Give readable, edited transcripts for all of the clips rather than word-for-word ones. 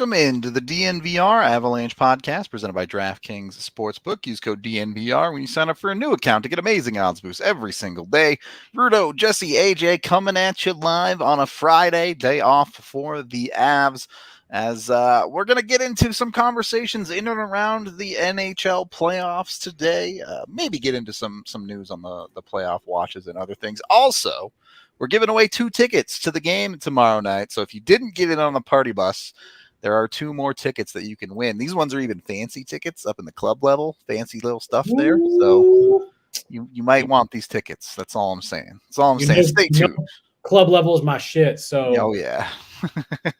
Welcome into the DNVR Avalanche podcast presented by DraftKings Sportsbook. Use code DNVR when you sign up for a new account to get amazing odds boosts every single day. Rudo, Jesse, AJ coming at you live on a Friday, day off for the Avs, as we're going to get into some conversations in and around the NHL playoffs today. Maybe get into some news on the playoff watches and other things. Also, we're giving away 2 tickets to the game tomorrow night. So if you didn't get in on the party bus, there are 2 more tickets that you can win. These ones are even fancy tickets up in the club level, fancy little stuff there. So you might want these tickets. That's all I'm saying. That's all I'm saying. Stay tuned. Club level is my shit. So oh yeah. You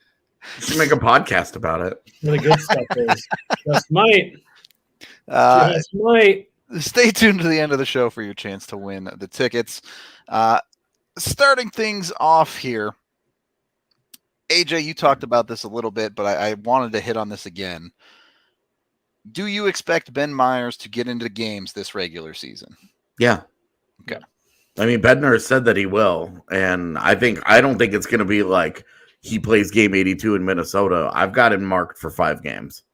should make a podcast about it. The good stuff is just might. Stay tuned to the end of the show for your chance to win the tickets. Starting things off here, AJ, you talked about this a little bit, but I wanted to hit on this again. Do you expect Ben Meyers to get into games this regular season? Yeah. Okay. I mean, Bednar said that he will, and I don't think it's going to be like he plays game 82 in Minnesota. I've got him marked for 5 games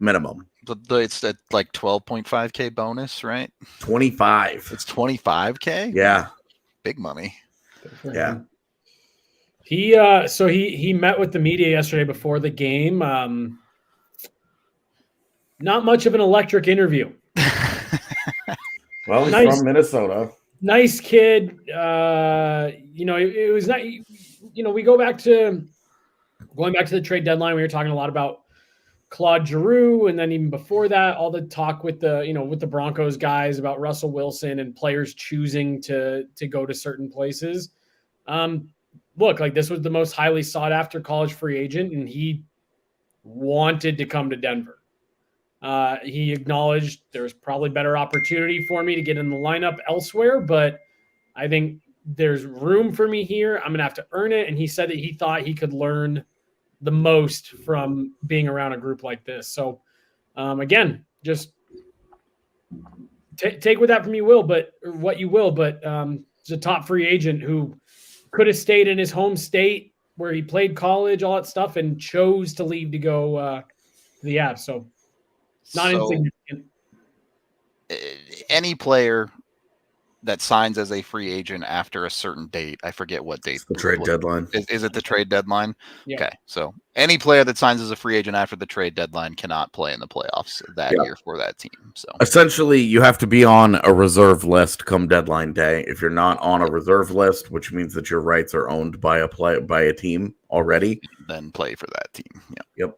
minimum. But it's at like 12.5K bonus, right? 25. It's 25K? Yeah. Big money. Yeah. He met with the media yesterday before the game. Not much of an electric interview. Well, he's from Minnesota. Nice kid. It was not. We going back to the trade deadline. We were talking a lot about Claude Giroux, and then even before that, all the talk with the Broncos guys about Russell Wilson and players choosing to go to certain places. Look, like this was the most highly sought after college free agent, and he wanted to come to Denver. He acknowledged there's probably better opportunity for me to get in the lineup elsewhere, but I think there's room for me here. I'm going to have to earn it. And he said that he thought he could learn the most from being around a group like this. So again, just take with that from what you will, but he's a top free agent who could have stayed in his home state where he played college, all that stuff, and chose to leave to go to the Avs. So not insignificant. Any player that signs as a free agent after a certain date, I forget what date. It's the trade deadline. Is it the trade deadline? Yeah. Okay, so any player that signs as a free agent after the trade deadline cannot play in the playoffs that year for that team. So essentially, you have to be on a reserve list come deadline day. If you're not on a reserve list, which means that your rights are owned by a team already, then play for that team. Yep.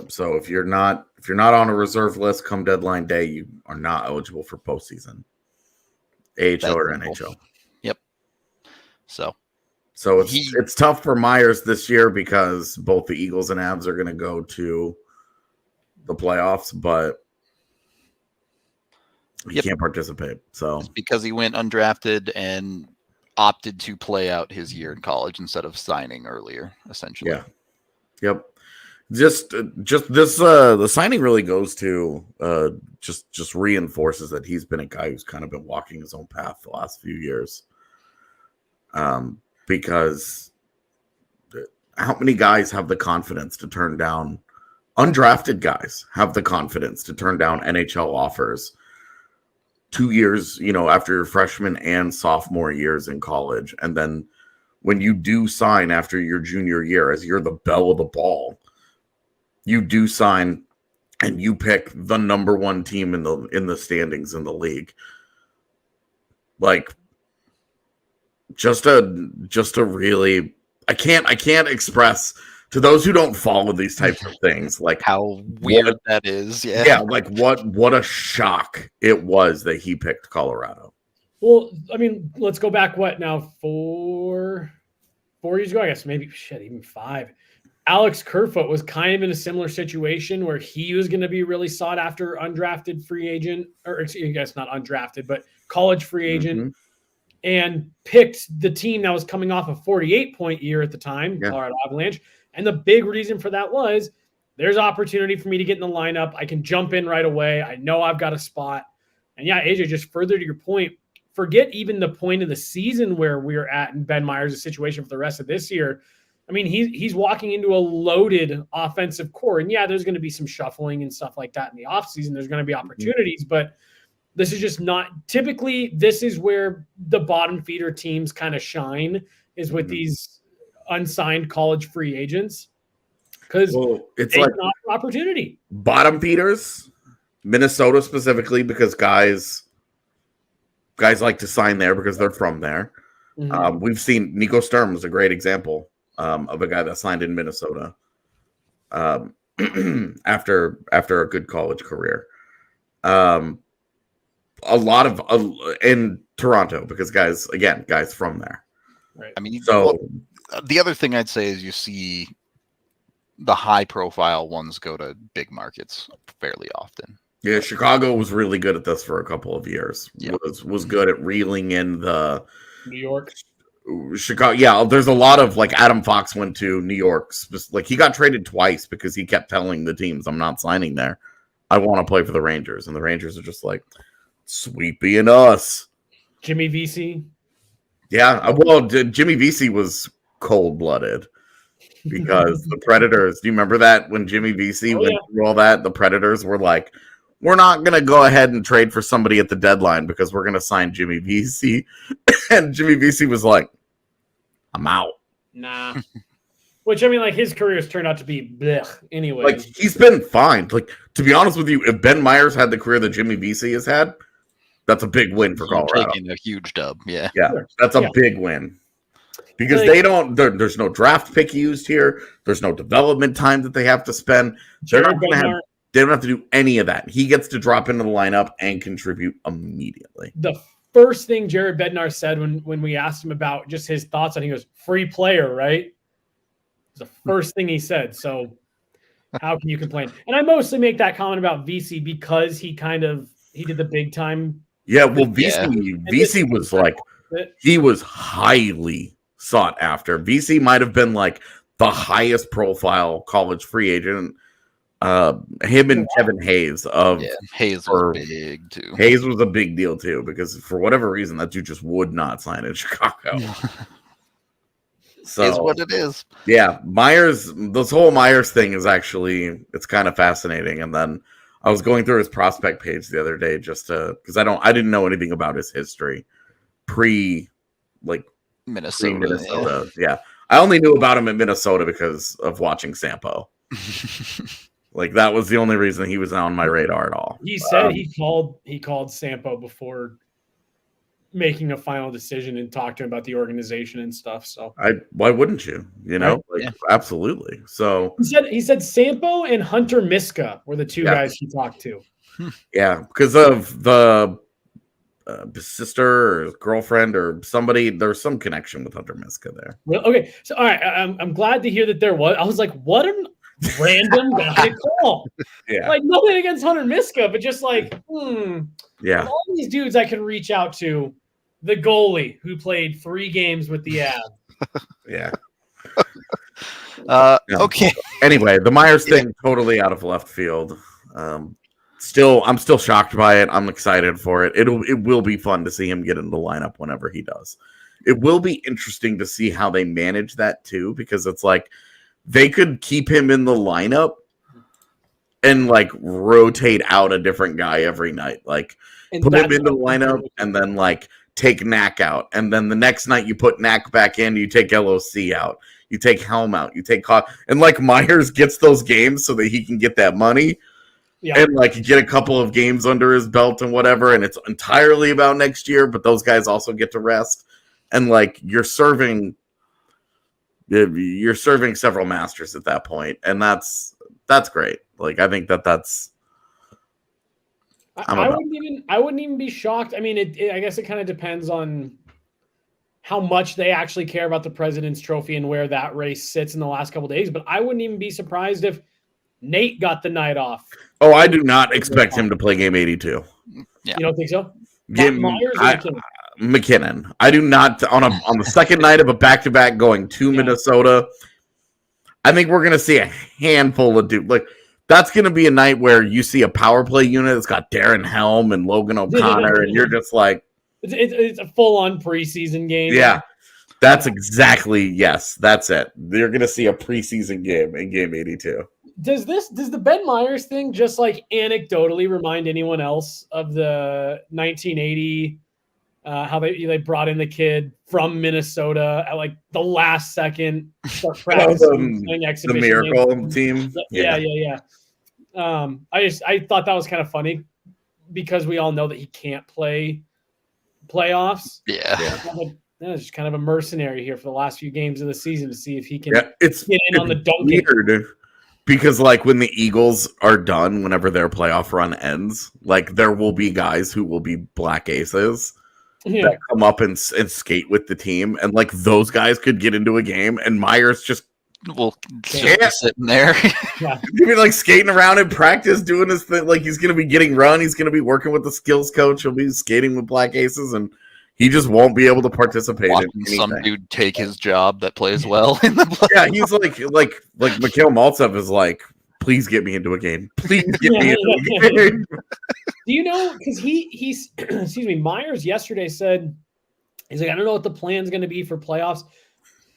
So if you're not on a reserve list come deadline day, you are not eligible for postseason. AHL or NHL. Yep. So it's tough for Meyers this year because both the Eagles and Avs are going to go to the playoffs, but he can't participate. So it's because he went undrafted and opted to play out his year in college instead of signing earlier, essentially. Yeah. Yep. Just this the signing really goes to just reinforces that he's been a guy who's kind of been walking his own path the last few years. Because how many guys have the confidence to turn down undrafted guys have the confidence to turn down NHL offers 2 years, after your freshman and sophomore years in college, and then when you do sign after your junior year as you're the belle of the ball, you do sign and you pick the number 1 team in the standings in the league. Like just a really, I can't express to those who don't follow these types of things, like how weird that is. Yeah. Yeah. Like what a shock it was that he picked Colorado. Well, I mean, let's go back. What now? 4 years ago, I guess, maybe even 5. Alex Kerfoot was kind of in a similar situation where he was going to be really sought after undrafted free agent, or I guess not undrafted, but college free agent, and picked the team that was coming off a 48-point year at the time, Colorado Avalanche. And the big reason for that was there's opportunity for me to get in the lineup. I can jump in right away. I know I've got a spot. And yeah, AJ, just further to your point, forget even the point of the season where we're at in Ben Meyers' situation for the rest of this year. I mean, he's walking into a loaded offensive core. And yeah, there's going to be some shuffling and stuff like that in the offseason. There's going to be opportunities, but this is just not typically, this is where the bottom feeder teams kind of shine, is with these unsigned college free agents. Because it's like not an opportunity. Bottom feeders, Minnesota specifically, because guys like to sign there because they're from there. Mm-hmm. We've seen Nico Sturm was a great example of a guy that signed in Minnesota after a good college career. A lot of in Toronto, because guys from there. Right. I mean, so the other thing I'd say is you see the high profile ones go to big markets fairly often. Yeah, Chicago was really good at this for a couple of years. Yep. Was good at reeling in the New York. Chicago. Yeah, there's a lot of like Adam Fox went to New York. Like he got traded twice because he kept telling the teams, "I'm not signing there. I want to play for the Rangers," and the Rangers are just like, "Sweet being us." Jimmy Vesey. Yeah, well, Jimmy Vesey was cold-blooded because the Predators. Do you remember that when Jimmy Vesey went through all that? The Predators were like, "We're not going to go ahead and trade for somebody at the deadline because we're going to sign Jimmy Vesey," and Jimmy Vesey was like, "I'm out." Nah. Which, I mean, like, his career has turned out to be blech anyway. Like, he's been fine. Like, to be honest with you, if Ben Meyers had the career that Jimmy Vesey has had, that's a big win for Colorado. Taking a huge dub, yeah. That's a big win. Because they don't, there's no draft pick used here. There's no development time that they have to spend. They don't have to do any of that. He gets to drop into the lineup and contribute immediately. The first thing Jared Bednar said when we asked him about just his thoughts on it, he goes, "Free player, right?" It's the first thing he said. So how can you complain? And I mostly make that comment about VC because he did the big time. Yeah, well, VC was like, he was highly sought after. VC might have been like the highest profile college free agent. Him and Kevin Hayes Hayes was big too. Hayes was a big deal too, because for whatever reason that dude just would not sign in Chicago. So is what it is. Yeah, Myers, this whole Myers thing is actually, it's kind of fascinating. And then I was going through his prospect page the other day just because I didn't know anything about his history Minnesota. Yeah. I only knew about him in Minnesota because of watching Sampo. Like, that was the only reason he was on my radar at all. He said he called Sampo before making a final decision and talked to him about the organization and stuff. So why wouldn't you? You know, absolutely. So he said Sampo and Hunter Miska were the two guys he talked to. Yeah, because of the sister or girlfriend or somebody. There's some connection with Hunter Miska there. Well, okay, so all right, I'm glad to hear that there was. I was like, what a random guy to call. Yeah, like nothing against Hunter Miska, but just like, yeah, all these dudes I can reach out to. The goalie who played 3 games with the Avs. Yeah. Okay. Anyway, the Myers thing totally out of left field. I'm still shocked by it. I'm excited for it. It will be fun to see him get in the lineup whenever he does. It will be interesting to see how they manage that too, because it's like they could keep him in the lineup and like rotate out a different guy every night. Like put him in the lineup and then like take Knack out, and then the next night you put Knack back in, you take LOC out, you take Helm out, you take and like Myers gets those games so that he can get that money, and like get a couple of games under his belt and whatever, and it's entirely about next year, but those guys also get to rest, and like you're serving several masters at that point, and that's great. Like I think that's. I wouldn't even be shocked. I mean, I guess it kind of depends on how much they actually care about the President's Trophy and where that race sits in the last couple of days. But I wouldn't even be surprised if Nate got the night off. Oh, I do not expect him to play game 82. Yeah. You don't think so? McKinnon. I do not on the second night of a back-to-back going to Minnesota. I think we're gonna see a handful of dudes. Like that's gonna be a night where you see a power play unit that's got Darren Helm and Logan O'Connor, and you're just like, it's a full-on preseason game. Yeah. That's exactly, yes, that's it. They're going to see a preseason game in game 82. Does the Ben Meyers thing just like anecdotally remind anyone else of the 1980 how they brought in the kid from Minnesota at like the last second, start practicing, playing The exhibition Miracle games. team? Yeah. I thought that was kind of funny because we all know that he can't play playoffs. Yeah. It's just kind of a mercenary here for the last few games of the season to see if he can It's get in on the dunking. weird because like when the Eagles are done, whenever their playoff run ends, like there will be guys who will be black aces that come up and skate with the team, and like those guys could get into a game, and Myers just sitting there. He's gonna be like skating around in practice, doing his thing. Like he's gonna be getting run. He's gonna be working with the skills coach. He'll be skating with black aces, and he just won't be able to participate in anything. Some dude take his job that plays well in the playoffs. Yeah, he's like Mikhail Maltsev is like, please get me into a game. Please get me into a game. Do you know? Because he's excuse me, Myers yesterday said he's like, I don't know what the plan's going to be for playoffs.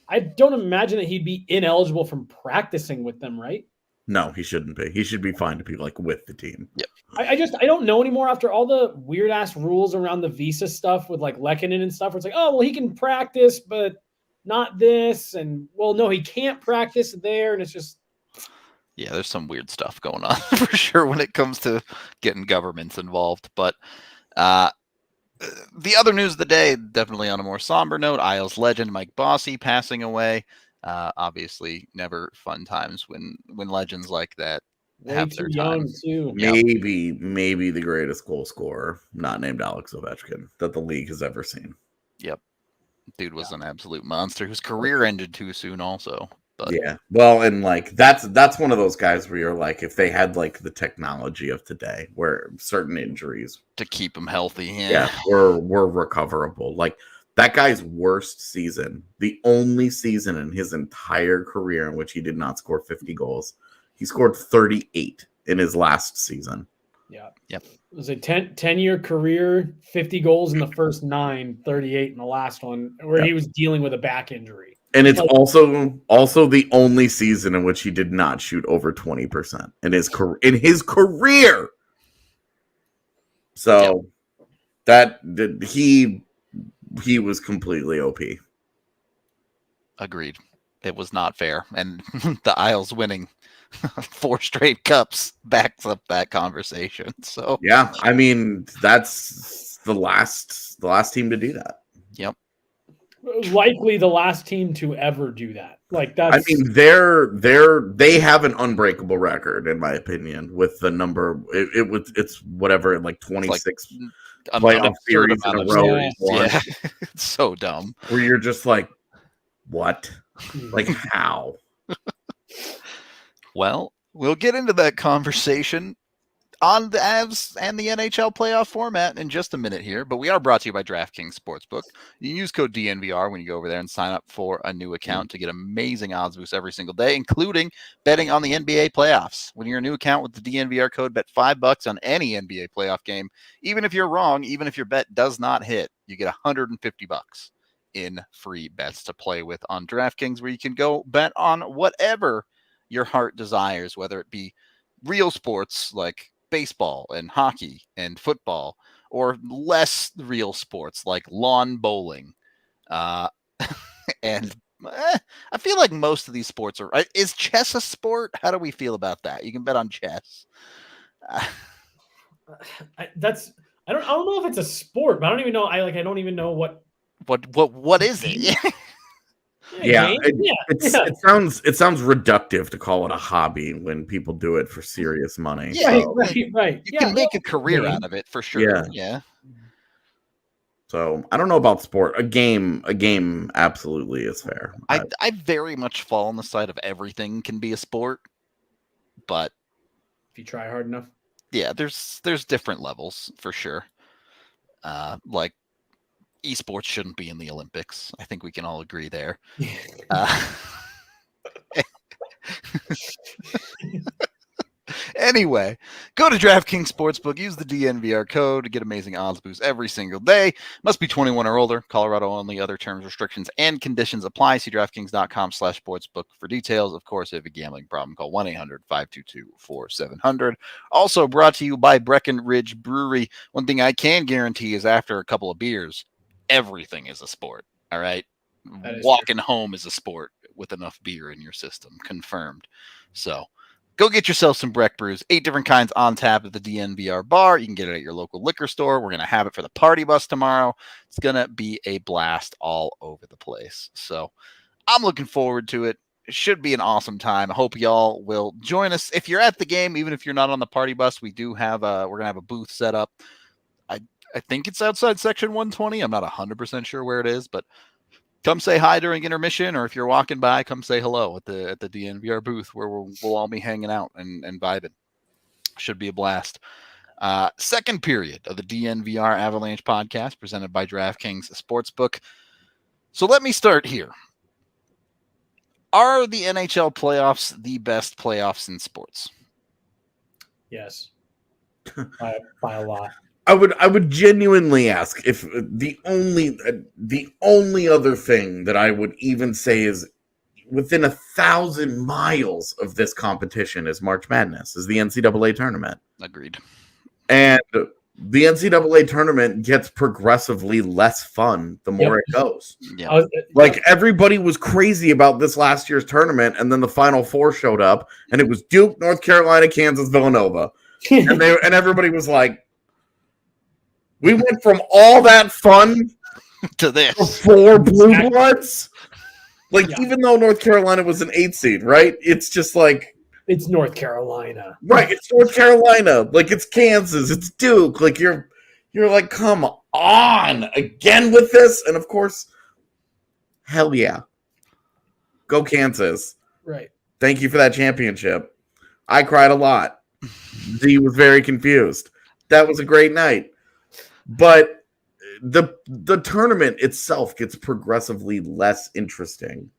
I don't imagine that he'd be ineligible from practicing with them, right? No, he shouldn't be. He should be fine to be like with the team. Yep. I don't know anymore after all the weird ass rules around the visa stuff with like Lehkonen and stuff. Where it's like, oh well, he can practice, but not this, and well, no, he can't practice there, and it's just. Yeah, there's some weird stuff going on for sure when it comes to getting governments involved. But the other news of the day, definitely on a more somber note, Isles legend Mike Bossy passing away. Obviously, never fun times when legends like that have their time. Too. Maybe the greatest goal scorer, not named Alex Ovechkin, that the league has ever seen. Yep. Dude was an absolute monster whose career ended too soon also. But. Yeah, well, and like that's one of those guys where you're like, if they had like the technology of today, where certain injuries to keep him healthy, were recoverable. Like that guy's worst season, the only season in his entire career in which he did not score 50 goals, he scored 38 in his last season. Yeah. Yep. It was a 10-year career, 50 goals in the first 9, 38 in the last one, where he was dealing with a back injury. And it's also the only season in which he did not shoot over 20% in his career. So he was completely OP. Agreed. It was not fair, and the Isles winning 4 straight cups backs up that conversation. So yeah, I mean that's the last team to do that. Yep. Likely the last team to ever do that. Like that's. I mean, they have an unbreakable record, in my opinion, with the number. It's whatever, like 26 playoff series in a row. Yeah, it's so dumb. Where you're just like, what? Like how? Well, we'll get into that conversation on the Avs and the NHL playoff format in just a minute here, but we are brought to you by DraftKings Sportsbook. You can use code DNVR when you go over there and sign up for a new account to get amazing odds boosts every single day, including betting on the NBA playoffs. When you're a new account with the DNVR code, bet $5 on any NBA playoff game. Even if you're wrong, even if your bet does not hit, you get $150 in free bets to play with on DraftKings, where you can go bet on whatever your heart desires, whether it be real sports like baseball and hockey and football, or less real sports like lawn bowling. And I feel like most of these sports are. Is chess a sport? How do we feel about that? You can bet on chess. I don't know if it's a sport, but I don't even know. I don't even know what is it? It sounds reductive to call it a hobby when people do it for serious money. Yeah, right. You can make a career out of it for sure. Yeah. So I don't know about sport. A game absolutely is fair. I very much fall on the side of everything can be a sport, but if you try hard enough. Yeah, there's different levels for sure. Like esports shouldn't be in the Olympics. I think we can all agree there. Anyway, go to DraftKings Sportsbook. Use the DNVR code to get amazing odds boosts every single day. Must be 21 or older. Colorado only. Other terms, restrictions, and conditions apply. See DraftKings.com/sportsbook for details. Of course, if you have a gambling problem, call 1-800-522-4700. Also brought to you by Breckenridge Brewery. One thing I can guarantee is after a couple of beers, everything is a sport. All right? Walking home is a sport with enough beer in your system. Confirmed. So go get yourself some Breck Brews. 8 different kinds on tap at the DNVR bar. You can get it at your local liquor store. We're going to have it for the party bus tomorrow. It's going to be a blast all over the place. So I'm looking forward to it. It should be an awesome time. I hope y'all will join us. If you're at the game, even if you're not on the party bus, we do have we're going to have a booth set up. I think it's outside section 120. I'm not 100% sure where it is, but come say hi during intermission, or if you're walking by, come say hello at the DNVR booth where we'll all be hanging out and vibing. Should be a blast. Second period of the DNVR Avalanche podcast presented by DraftKings Sportsbook. So let me start here. Are the NHL playoffs the best playoffs in sports? Yes. By a lot. I would genuinely ask if the only other thing that I would even say is within 1,000 miles of this competition is March Madness, is the NCAA tournament. Agreed. And the NCAA tournament gets progressively less fun the more it goes. Yeah. Like everybody was crazy about this last year's tournament, and then the Final Four showed up, and it was Duke, North Carolina, Kansas, Villanova, and everybody was like, we went from all that fun to this. To 4 blue bloods. Like, even though North Carolina was an 8 seed, right? It's just like, it's North Carolina. Right, it's North Carolina. Like, it's Kansas, it's Duke. Like, you're like, come on, again with this? And of course, hell yeah. Go Kansas. Right. Thank you for that championship. I cried a lot. Z was very confused. That was a great night. But the tournament itself gets progressively less interesting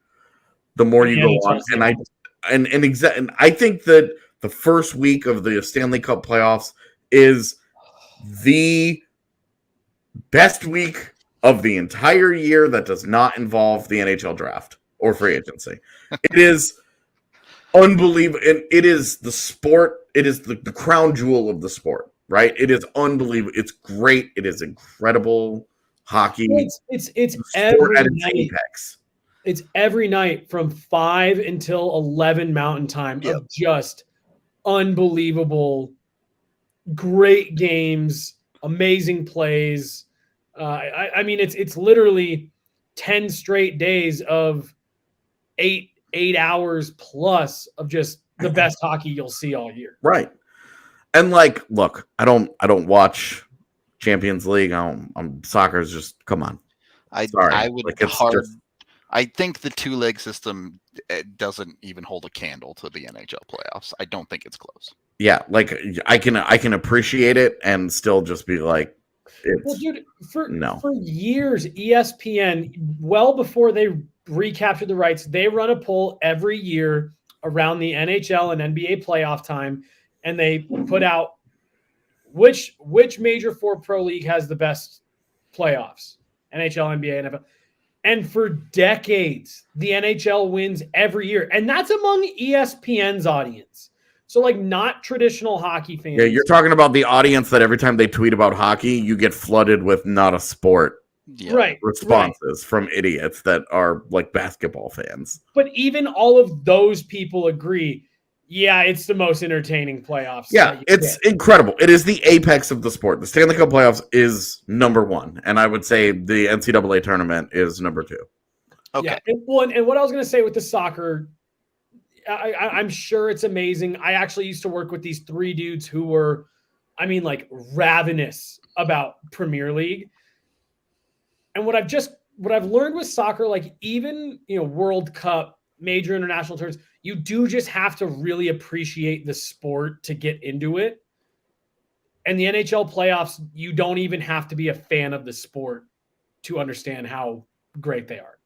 the more you go on. And I think that the first week of the Stanley Cup playoffs is the best week of the entire year that does not involve the NHL draft or free agency. It is unbelievable. And it is the sport. It is the crown jewel of the sport. Right? It is unbelievable. It's great. It is incredible hockey. It's every night. Apex. It's every night from 5 until 11 Mountain Time of just unbelievable, great games, amazing plays. I mean, it's literally 10 straight days of 8 hours plus of just the best hockey you'll see all year. Right. And like, look, I don't watch Champions League. Soccer's just, come on. I would like, I think the 2-leg system doesn't even hold a candle to the NHL playoffs. I don't think it's close. Yeah, like I can appreciate it and still just be like, well, dude, for years, ESPN, well before they recaptured the rights, they run a poll every year around the NHL and NBA playoff time. And they put out which major 4 pro league has the best playoffs, NHL, NBA, NFL. And for decades, the NHL wins every year. And that's among ESPN's audience. So, like, not traditional hockey fans. Yeah, you're talking about the audience that every time they tweet about hockey, you get flooded with not a sport responses from idiots that are, like, basketball fans. But even all of those people agree, yeah, it's the most entertaining playoffs. Yeah, it's incredible. It is the apex of the sport. The Stanley Cup Playoffs is number 1, and I would say the NCAA tournament is number 2. Okay. Yeah, and what I was going to say with the soccer, I'm sure it's amazing. I actually used to work with these 3 dudes who were, I mean, like, ravenous about Premier League. And what I've learned with soccer, like, even, World Cup, major international tournaments, you do just have to really appreciate the sport to get into it. And the NHL playoffs, you don't even have to be a fan of the sport to understand how great they are.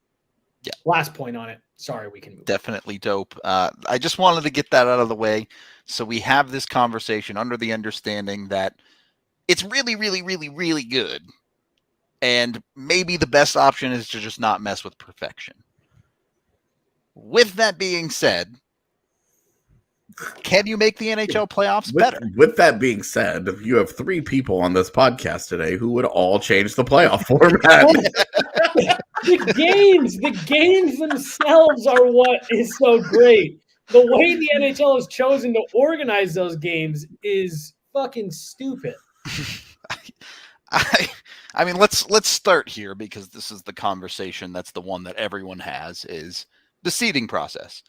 Yeah. Last point on it. Sorry, we can move. Definitely dope. I just wanted to get that out of the way. So we have this conversation under the understanding that it's really, really, really, really good. And maybe the best option is to just not mess with perfection. With that being said, can you make the NHL playoffs better? With that being said, you have 3 people on this podcast today who would all change the playoff format. The games themselves are what is so great. The way the NHL has chosen to organize those games is fucking stupid. I mean, let's start here because this is the conversation. That's the one that everyone has, is the seeding process.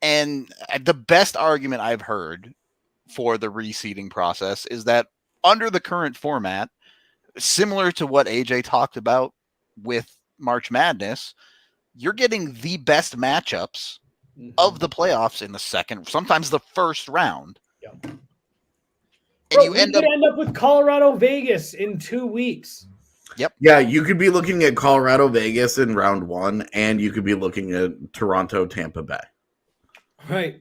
And the best argument I've heard for the reseeding process is that under the current format, similar to what AJ talked about with March Madness, you're getting the best matchups of the playoffs in the second, sometimes the first round. Yep. And Bro, you end up with Colorado Vegas in 2 weeks. Yep. Yeah, you could be looking at Colorado Vegas in round 1, and you could be looking at Toronto Tampa Bay. Right.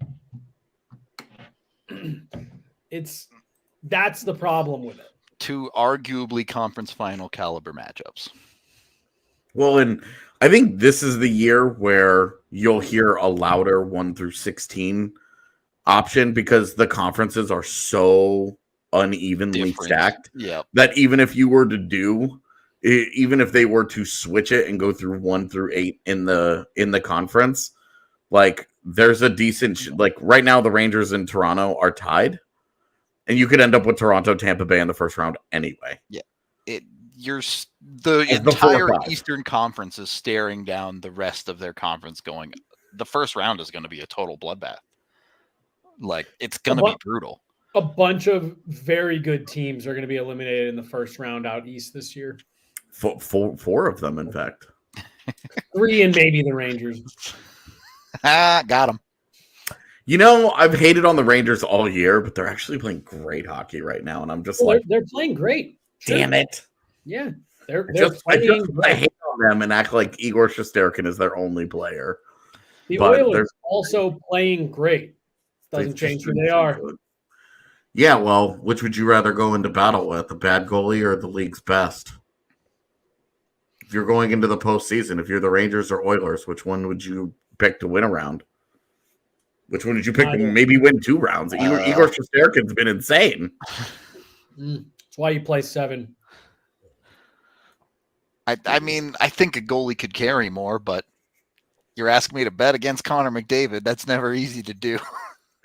That's the problem with it. 2 arguably conference final caliber matchups. Well, and I think this is the year where you'll hear a louder 1 through 16 option because the conferences are so unevenly stacked that even if you were to even if they were to switch it and go through 1 through 8 in the conference, like there's a decent like right now the Rangers and Toronto are tied, and you could end up with Toronto, Tampa Bay in the first round anyway. Yeah, the entire Eastern Conference is staring down the rest of their conference, going, the first round is going to be a total bloodbath. Like it's going to be brutal. A bunch of very good teams are going to be eliminated in the first round out east this year. 4 of them, in fact. 3 and maybe the Rangers. Got them. You know, I've hated on the Rangers all year, but they're actually playing great hockey right now, and I'm just they're playing great. Damn it! Yeah, they're I hate on them and act like Igor Shesterkin is their only player. The Oilers also playing great. Doesn't change who they are. Good. Yeah, well, which would you rather go into battle with, the bad goalie or the league's best? If you're going into the postseason, if you're the Rangers or Oilers, which one would you pick to win a round? Which one did you pick to maybe win 2 rounds? Igor Shesterkin's been insane. That's why you play 7. I mean, I think a goalie could carry more, but you're asking me to bet against Connor McDavid. That's never easy to do.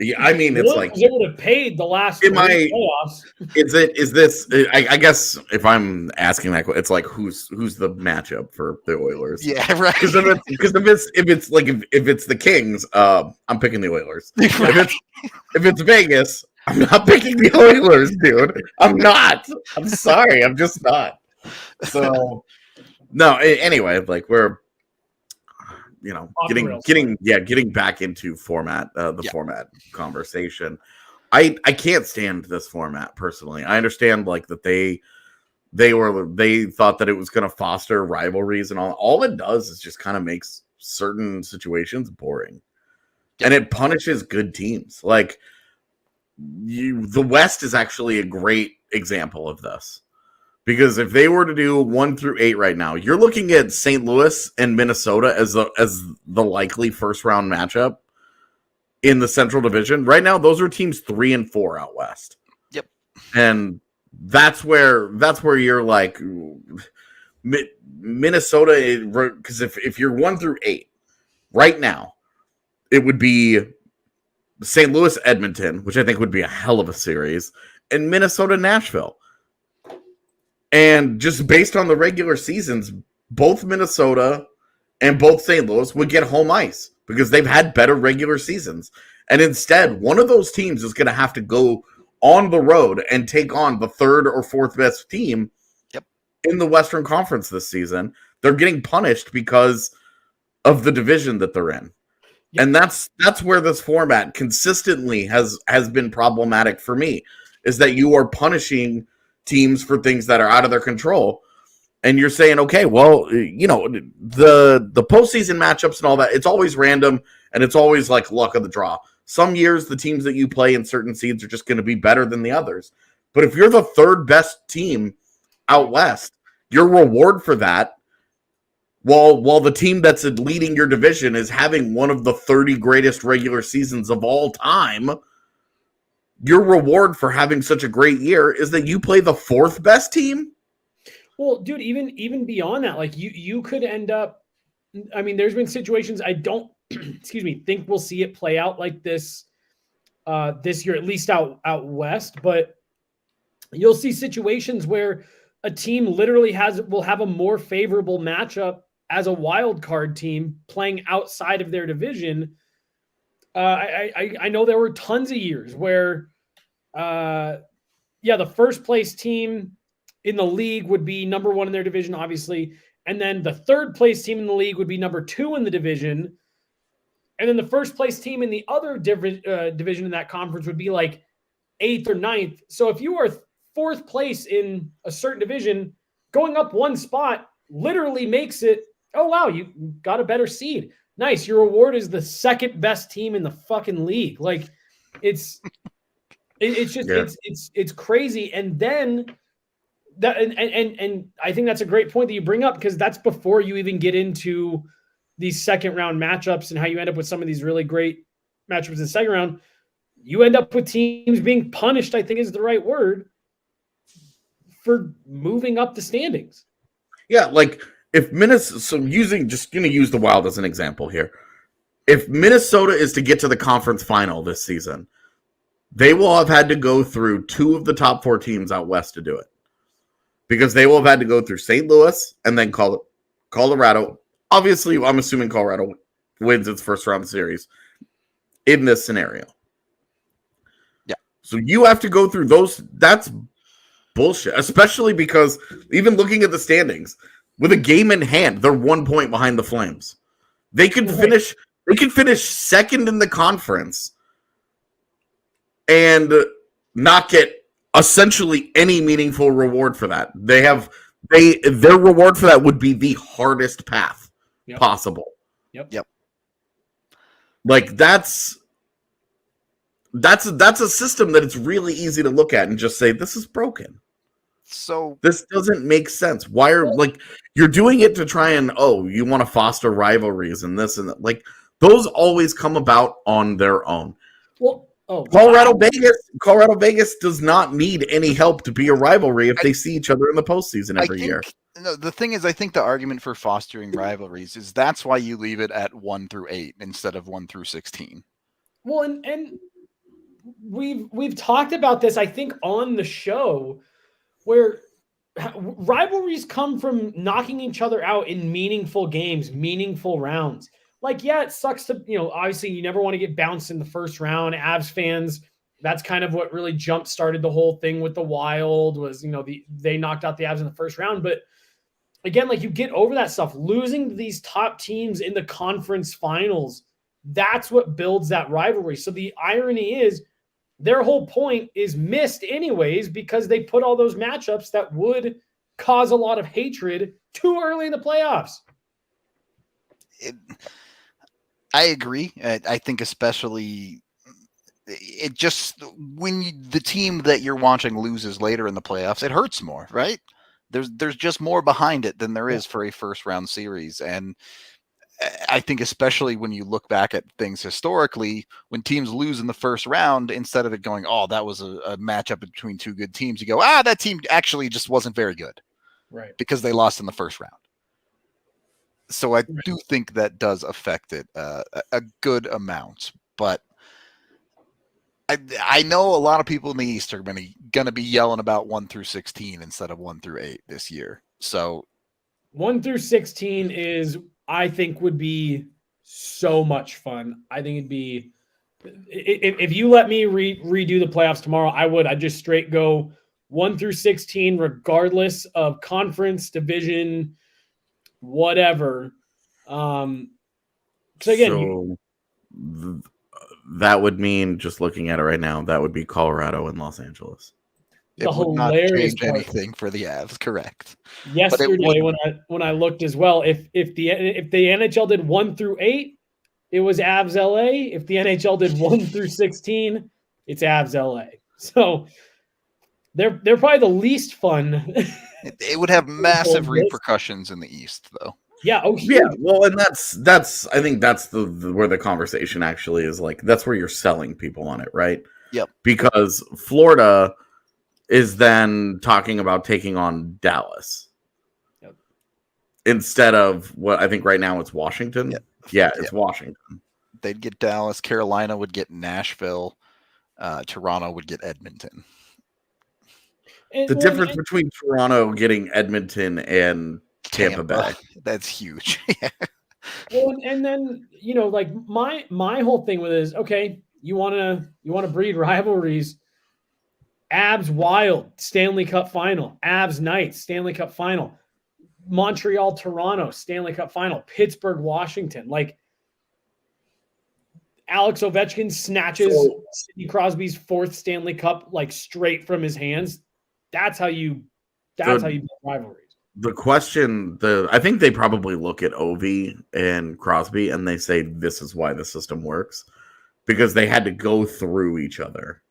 Yeah, I mean, it's like they would have paid the last playoffs. Is this? I guess if I'm asking that, it's like who's the matchup for the Oilers? Yeah, right. Because if it's the Kings, I'm picking the Oilers. Right. If it's Vegas, I'm not picking the Oilers, dude. I'm not. I'm sorry. I'm just not. So no. Anyway, like we're. Getting back into format, format conversation. I can't stand this format personally. I understand like that they thought that it was going to foster rivalries and all. All it does is just kind of makes certain situations boring, and it punishes good teams. Like the West is actually a great example of this. Because if they were to do 1 through 8 right now, you're looking at St. Louis and Minnesota as the likely first round matchup in the Central Division. Right now, those are teams 3 and 4 out west. Yep, and that's where you're like Minnesota. Because if you're 1 through 8 right now, it would be St. Louis Edmonton, which I think would be a hell of a series, and Minnesota Nashville. And just based on the regular seasons, both Minnesota and both St. Louis would get home ice because they've had better regular seasons. And instead, one of those teams is going to have to go on the road and take on the 3rd or 4th best team in the Western Conference this season. They're getting punished because of the division that they're in. Yep. And that's where this format consistently has been problematic for me, is that you are punishing teams for things that are out of their control. And you're saying, okay, well, the postseason matchups and all that, it's always random and it's always like luck of the draw. Some years, the teams that you play in certain seeds are just going to be better than the others. But if you're the third best team out west, your reward for that, while the team that's leading your division is having one of the 30 greatest regular seasons of all time, your reward for having such a great year is that you play the fourth best team. Well, dude, even beyond that, like you could end up. I mean, there's been situations I don't, think we'll see it play out like this this year, at least out west. But you'll see situations where a team literally will have a more favorable matchup as a wild card team playing outside of their division. I know there were tons of years where, the first place team in the league would be number one in their division, obviously. And then the third place team in the league would be number two in the division. And then the first place team in the other division in that conference would be like eighth or ninth. So if you are fourth place in a certain division, going up one spot literally makes it, oh, wow, you got a better seed. Nice. Your reward is the second best team in the fucking league. Like it's just, it's crazy. And then that, and I think that's a great point that you bring up, because that's before you even get into these second round matchups and how you end up with some of these really great matchups in the second round. You end up with teams being punished, I think is the right word, for moving up the standings. Yeah, like if Minnesota, so just going to use the Wild as an example here. If Minnesota is to get to the conference final this season, they will have had to go through two of the top four teams out west to do it. Because they will have had to go through St. Louis and then Colorado. Obviously, I'm assuming Colorado wins its first round series in this scenario. Yeah. So you have to go through those. That's bullshit, especially because even looking at the standings, with a game in hand, they're 1 point behind the Flames. They could finish. They could finish second in the conference and not get essentially any meaningful reward for that. Their reward for that would be the hardest path possible. Yep. Like that's a system that it's really easy to look at and just say, this is broken. So this doesn't make sense. Why are you're doing it to try and you want to foster rivalries and this and that. Like those always come about on their own. Well, Colorado Vegas does not need any help to be a rivalry if they see each other in the postseason every year. No, the thing is, I think the argument for fostering rivalries is that's why you leave it at 1 through 8 instead of 1 through 16. Well, and we've talked about this, I think, on the show, where rivalries come from knocking each other out in meaningful games, meaningful rounds. Like, yeah, it sucks to, obviously you never want to get bounced in the first round. Avs fans, that's kind of what really jump-started the whole thing with the Wild was, they knocked out the Avs in the first round. But again, like you get over that stuff. Losing to these top teams in the conference finals, that's what builds that rivalry. So the irony is their whole point is missed anyways because they put all those matchups that would cause a lot of hatred too early in the playoffs. I agree. I think especially it just when the team that you're watching loses later in the playoffs, it hurts more, right? There's just more behind it than there is for a first round series. And I think especially when you look back at things historically, when teams lose in the first round, instead of it going, oh, that was a matchup between two good teams, you go, that team actually just wasn't very good. Right. Because they lost in the first round. So I do think that does affect it a good amount, but I know a lot of people in the East are going to be yelling about 1 through 16 instead of 1 through 8 this year. So 1 through 16 I think would be so much fun. I think it'd be, if you let me redo the playoffs tomorrow, I'd just straight go 1 through 16, regardless of conference, division, whatever. So again, that would mean, just looking at it right now, that would be Colorado and Los Angeles. It would not hilarious change part. anything for the Avs, correct. Yesterday, when I looked as well, if the NHL did 1 through 8, it was Avs LA. If the NHL did 1 through 16, it's Avs LA. So they're probably the least fun. It would have massive repercussions in the East, though. Yeah. Oh, yeah. Well, and that's I think that's the where the conversation actually is. Like, that's where you're selling people on it, right? Yep. Because Florida is then talking about taking on Dallas. Yep. Instead of what I think right now it's Washington. Yep. Yeah, it's Washington. They'd get Dallas. Carolina would get Nashville. Toronto would get Edmonton. The difference between Toronto getting Edmonton and Tampa Bay. That's huge. Yeah. Well, and then, you know, like my whole thing with it is, okay, you want to breed rivalries. Avs Wild, Stanley Cup final. Avs Knights, Stanley Cup final. Montreal, Toronto, Stanley Cup final. Pittsburgh, Washington. Like, Alex Ovechkin snatches Sidney Crosby's 4th Stanley Cup like straight from his hands. That's how you build rivalries. The question, I think they probably look at Ovi and Crosby and they say this is why the system works, because they had to go through each other.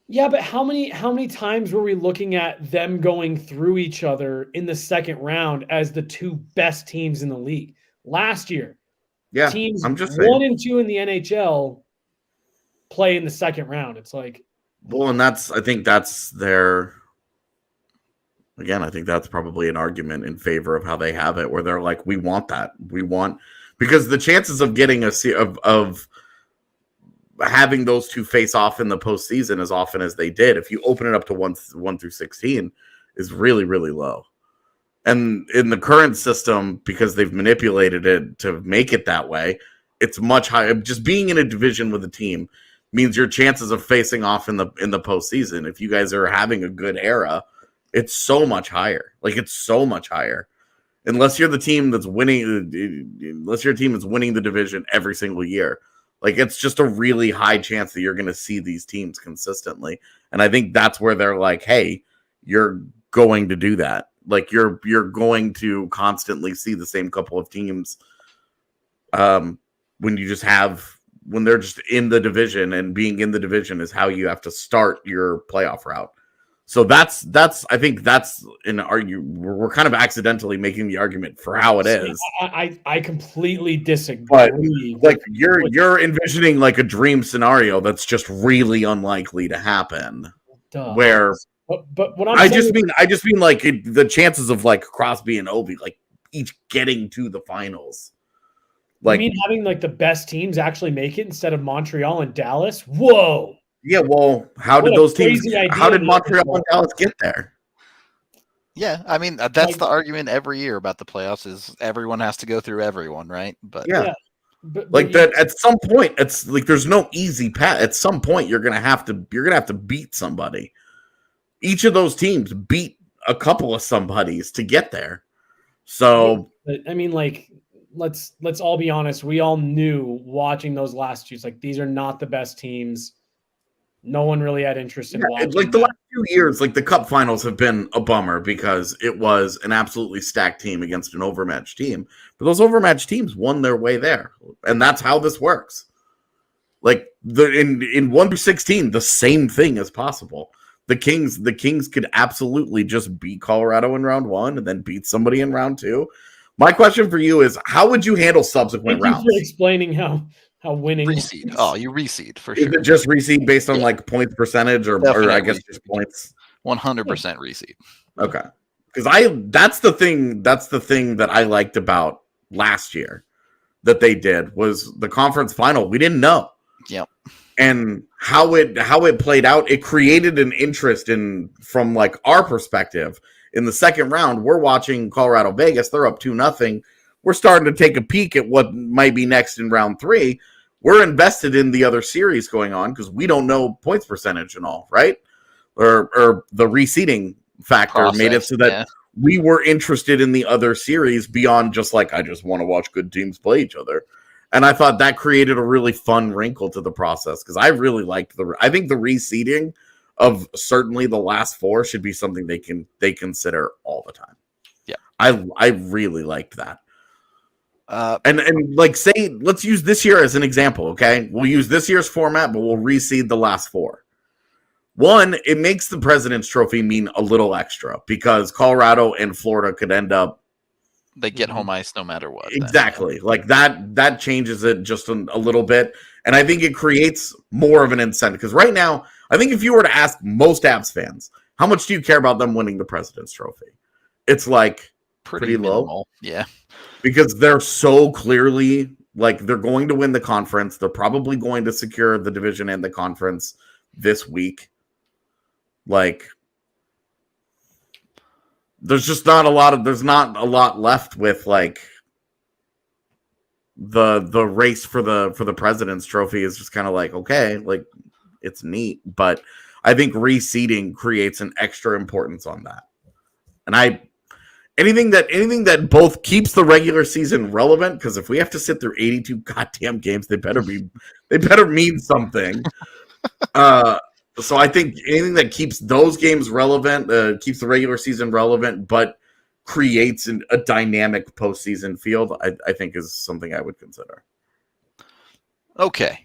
Yeah, but how many times were we looking at them going through each other in the second round as the 2 best teams in the league? Last year, teams I'm just 1 and 2 in the NHL play in the second round. It's like, well, and I think that's their. Again, I think that's probably an argument in favor of how they have it, where they're like, we want that. We want, because the chances of getting of having those 2 face off in the postseason as often as they did, if you open it up to 1 through 16, is really, really low. And in the current system, because they've manipulated it to make it that way, it's much higher. Just being in a division with a team means your chances of facing off in the postseason, if you guys are having a good era, it's so much higher. Like, it's so much higher. Unless you're the team that's winning, unless your team is winning the division every single year. Like, it's just a really high chance that you're going to see these teams consistently. And I think that's where they're like, hey, you're going to do that. Like, you're going to constantly see the same couple of teams when they're just in the division, and being in the division is how you have to start your playoff route. So that's I think that's an argument. We're kind of accidentally making the argument for how it is. I completely disagree. But like, you're envisioning like a dream scenario that's just really unlikely to happen. Where, but what I just mean like the chances of like Crosby and Ovi like each getting to the finals. Like, you mean having like the best teams actually make it instead of Montreal and Dallas? Whoa. Yeah, well, how did Montreal and Dallas get there? Yeah, I mean, that's the argument every year about the playoffs, is everyone has to go through everyone, right? But yeah. But that at some point, it's like there's no easy path. At some point, you're gonna have to beat somebody. Each of those teams beat a couple of somebodies to get there. So I mean, like, let's all be honest. We all knew watching those last 2, like, these are not the best teams. No one really had interest in watching. Like, the last 2 years, like, the Cup finals have been a bummer because it was an absolutely stacked team against an overmatched team. But those overmatched teams won their way there, and that's how this works. Like, in 1 through 16, the same thing is possible. The Kings could absolutely just beat Colorado in round 1 and then beat somebody in round 2. My question for you is, how would you handle subsequent rounds? Thank you for explaining how winning reseed. Oh, you reseed for sure. Is it just reseed based on like points percentage, or I guess just points? 100% reseed. Okay, because that's the thing that I liked about last year that they did was the conference final. We didn't know. Yep. And how it played out, it created an interest from like our perspective. In the second round, we're watching Colorado Vegas. They're up 2-0. We're starting to take a peek at what might be next in round 3. We're invested in the other series going on because we don't know points percentage and all, right? Or the reseeding factor made it so that we were interested in the other series beyond just like, I just want to watch good teams play each other. And I thought that created a really fun wrinkle to the process because I really liked I think the reseeding of certainly the last 4 should be something they consider all the time. Yeah. I really liked that. And like, say, let's use this year as an example, okay? We'll use this year's format, but we'll reseed the last 4. One, it makes the President's Trophy mean a little extra because Colorado and Florida could end up. They get home ice no matter what. Exactly. Then. Like that changes it just a little bit. And I think it creates more of an incentive. Because right now, I think if you were to ask most Avs fans, how much do you care about them winning the President's Trophy? It's like pretty low. Yeah. Because they're so clearly, like, they're going to win the conference. They're probably going to secure the division and the conference this week. Like, there's not a lot left with, like, the race for the President's Trophy is just kind of like, okay, like, it's neat, but I think reseeding creates an extra importance on that. And anything that both keeps the regular season relevant, because if we have to sit through 82 goddamn games, they better mean something. So I think anything that keeps those games relevant, keeps the regular season relevant, but creates a dynamic postseason field, I think is something I would consider. Okay.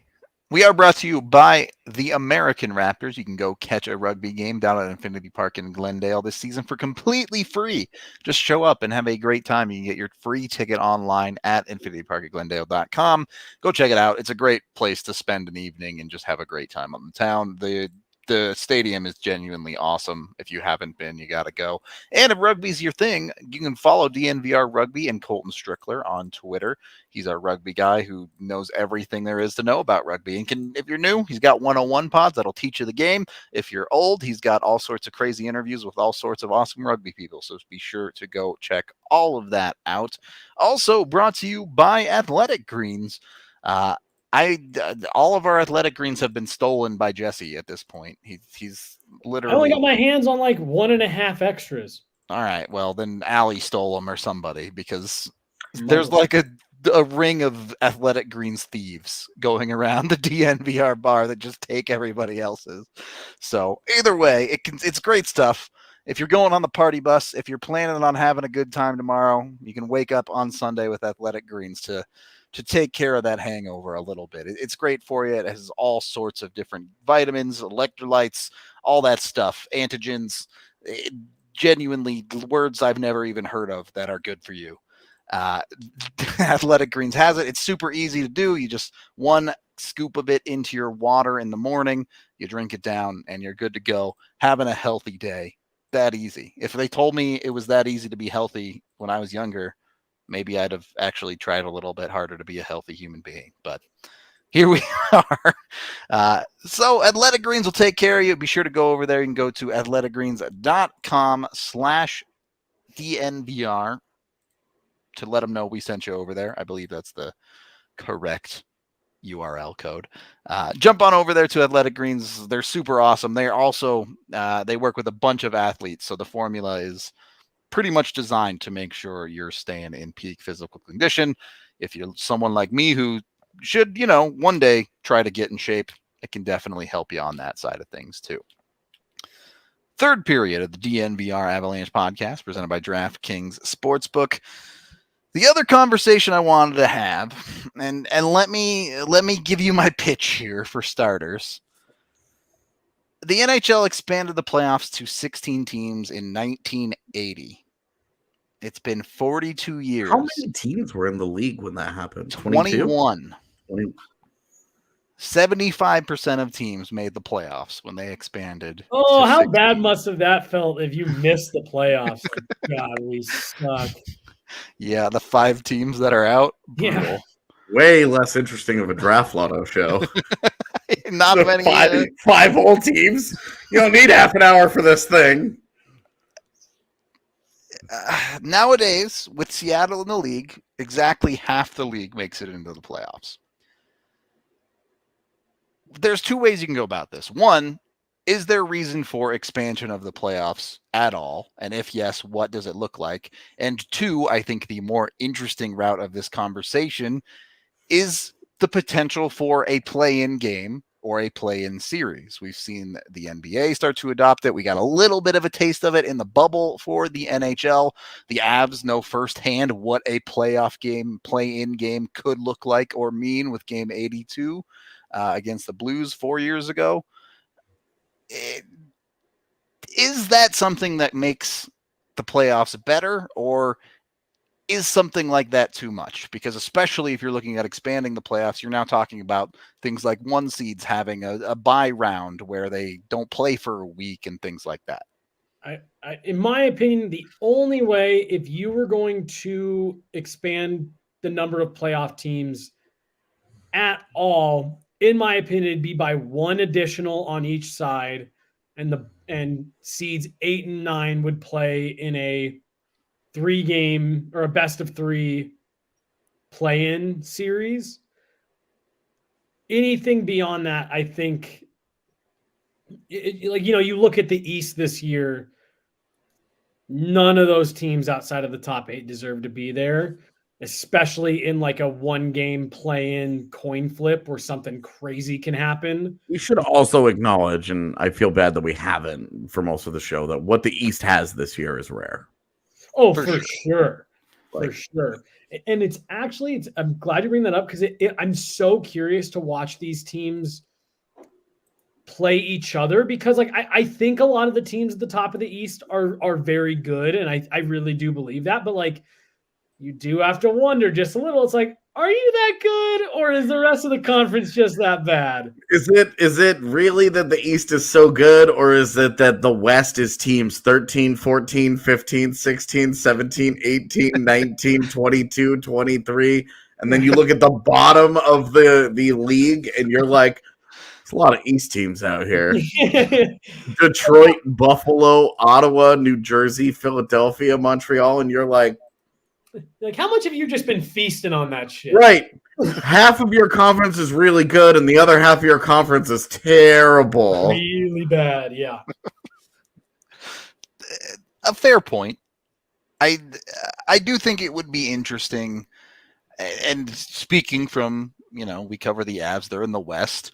We are brought to you by the American Raptors. You can go catch a rugby game down at Infinity Park in Glendale this season for completely free. Just show up and have a great time. You can get your free ticket online at infinityparkatglendale.com. Go check it out. It's a great place to spend an evening and just have a great time on the town. The stadium is genuinely awesome. If you haven't been, you got to go. And if rugby's your thing, you can follow DNVR Rugby and Colton Strickler on Twitter. He's our rugby guy who knows everything there is to know about rugby. And if you're new, he's got 101 pods that'll teach you the game. If you're old, he's got all sorts of crazy interviews with all sorts of awesome rugby people. So be sure to go check all of that out. Also brought to you by Athletic Greens. All of our athletic greens have been stolen by Jesse at this point. He's literally. I only got my hands on like 1.5 extras. All right, well then Allie stole them or somebody, because there's like a ring of athletic greens thieves going around the DNVR bar that just take everybody else's. So either way, it's great stuff. If you're going on the party bus, if you're planning on having a good time tomorrow, you can wake up on Sunday with athletic greens to take care of that hangover a little bit. It's great for you. It has all sorts of different vitamins, electrolytes, all that stuff, antigens, genuinely words I've never even heard of that are good for you. Athletic Greens has it. It's super easy to do. You just one scoop of it into your water in the morning, you drink it down, and you're good to go. Having a healthy day. That easy. If they told me it was that easy to be healthy when I was younger, maybe I'd have actually tried a little bit harder to be a healthy human being, but here we are. So Athletic Greens will take care of you. Be sure to go over there. You can go to athleticgreens.com/DNVR to let them know we sent you over there. I believe that's the correct URL code. Jump on over there to Athletic Greens. They're super awesome. They're also, they work with a bunch of athletes. So the formula is pretty much designed to make sure you're staying in peak physical condition. If you're someone like me who should, one day try to get in shape, it can definitely help you on that side of things too. Third period of the DNVR Avalanche podcast presented by DraftKings Sportsbook. The other conversation I wanted to have, and let me give you my pitch here for starters. The NHL expanded the playoffs to 16 teams in 1980. It's been 42 years. How many teams were in the league when that happened? 21. 75% of teams made the playoffs when they expanded. Oh, how bad must have that felt if you missed the playoffs? God, we suck. Yeah, the 5 teams that are out. Brutal. Yeah. Way less interesting of a draft lotto show. Not so many. 5 whole teams. You don't need half an hour for this thing. Nowadays, with Seattle in the league, exactly half the league makes it into the playoffs. There's 2 ways you can go about this. One, is there reason for expansion of the playoffs at all? And if yes, what does it look like? And 2, I think the more interesting route of this conversation is the potential for a play-in game or a play-in series. We've seen the NBA start to adopt it. We got a little bit of a taste of it in the bubble for the NHL. The Avs know firsthand what a playoff game, play-in game could look like or mean with game 82 against the Blues 4 years ago. Is that something that makes the playoffs better, or is something like that too much? Because especially if you're looking at expanding the playoffs, you're now talking about things like one seeds having a bye round where they don't play for a week and things like that. In my opinion, the only way, if you were going to expand the number of playoff teams at all, in my opinion, it'd be by one additional on each side, and seeds 8 and 9 would play in a 3-game or a best of 3 play-in series. Anything beyond that, I think, you look at the East this year, none of those teams outside of the top 8 deserve to be there, especially in like a 1-game play-in coin flip where something crazy can happen. We should also acknowledge, and I feel bad that we haven't for most of the show, that what the East has this year is rare. Oh, for sure. For sure. And it's actually, I'm glad you bring that up, because I'm so curious to watch these teams play each other, because like I think a lot of the teams at the top of the East are very good, and I really do believe that, but like you do have to wonder just a little. It's like, are you that good, or is the rest of the conference just that bad? Is it really that the East is so good, or is it that the West is teams 13, 14, 15, 16, 17, 18, 19, 22, 23, and then you look at the bottom of the league and you're like, there's a lot of East teams out here. Detroit, Buffalo, Ottawa, New Jersey, Philadelphia, Montreal, and you're like, how much have you just been feasting on that shit? Right. Half of your conference is really good, and the other half of your conference is terrible. Really bad, yeah. A fair point. I do think it would be interesting, and speaking from, we cover the Avs, they're in the West.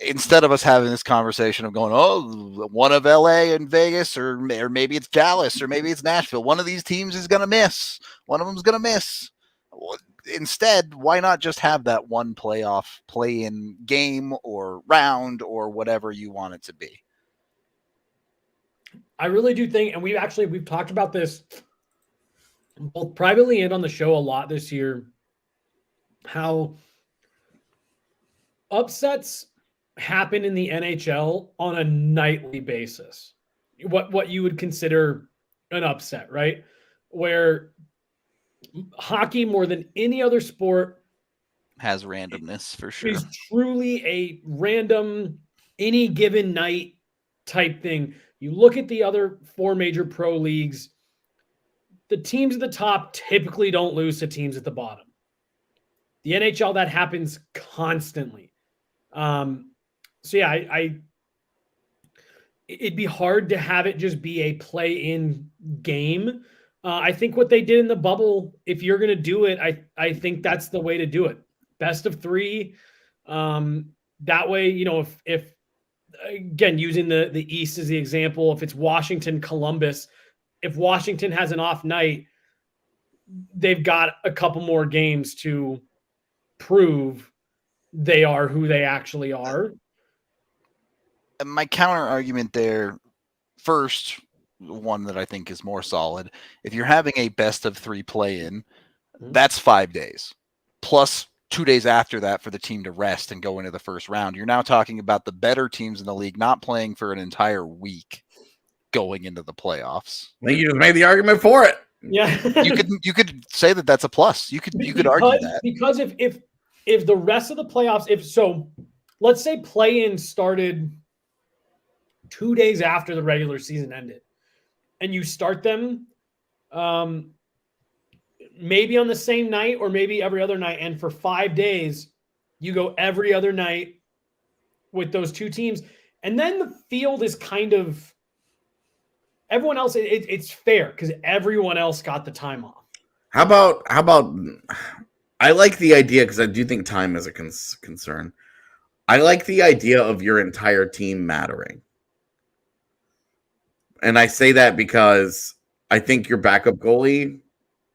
Instead of us having this conversation of going, oh, one of LA and Vegas, or maybe it's Dallas, or maybe it's Nashville, one of these teams is going to miss. One of them's going to miss. Instead, why not just have that one playoff play-in game or round or whatever you want it to be? I really do think, and we've talked about this both privately and on the show a lot this year, how upsets happen in the NHL on a nightly basis. What you would consider an upset, right? Where hockey, more than any other sport, has randomness for sure. Is truly a random, any given night type thing. You look at the other 4 major pro leagues, the teams at the top typically don't lose to teams at the bottom. The NHL, that happens constantly. So yeah, it'd be hard to have it just be a play-in game. I think what they did in the bubble, if you're going to do it, I think that's the way to do it. Best of 3. That way, if again, using the East as the example, if it's Washington, Columbus, if Washington has an off night, they've got a couple more games to prove they are who they actually are. My counter argument there, first, one that I think is more solid, if you're having a best of 3 play-in, that's 5 days, plus 2 days after that for the team to rest and go into the first round. You're now talking about the better teams in the league not playing for an entire week going into the playoffs. I think you just made the argument for it. Yeah, you could say that that's a plus. You could argue that, because if the rest of the playoffs, let's say play-in started 2 days after the regular season ended, and you start them maybe on the same night or maybe every other night, and for 5 days you go every other night with those 2 teams, and then the field is kind of everyone else. It's fair because everyone else got the time off. How about? I like the idea because I do think time is a concern. I like the idea of your entire team mattering. And I say that because I think your backup goalie,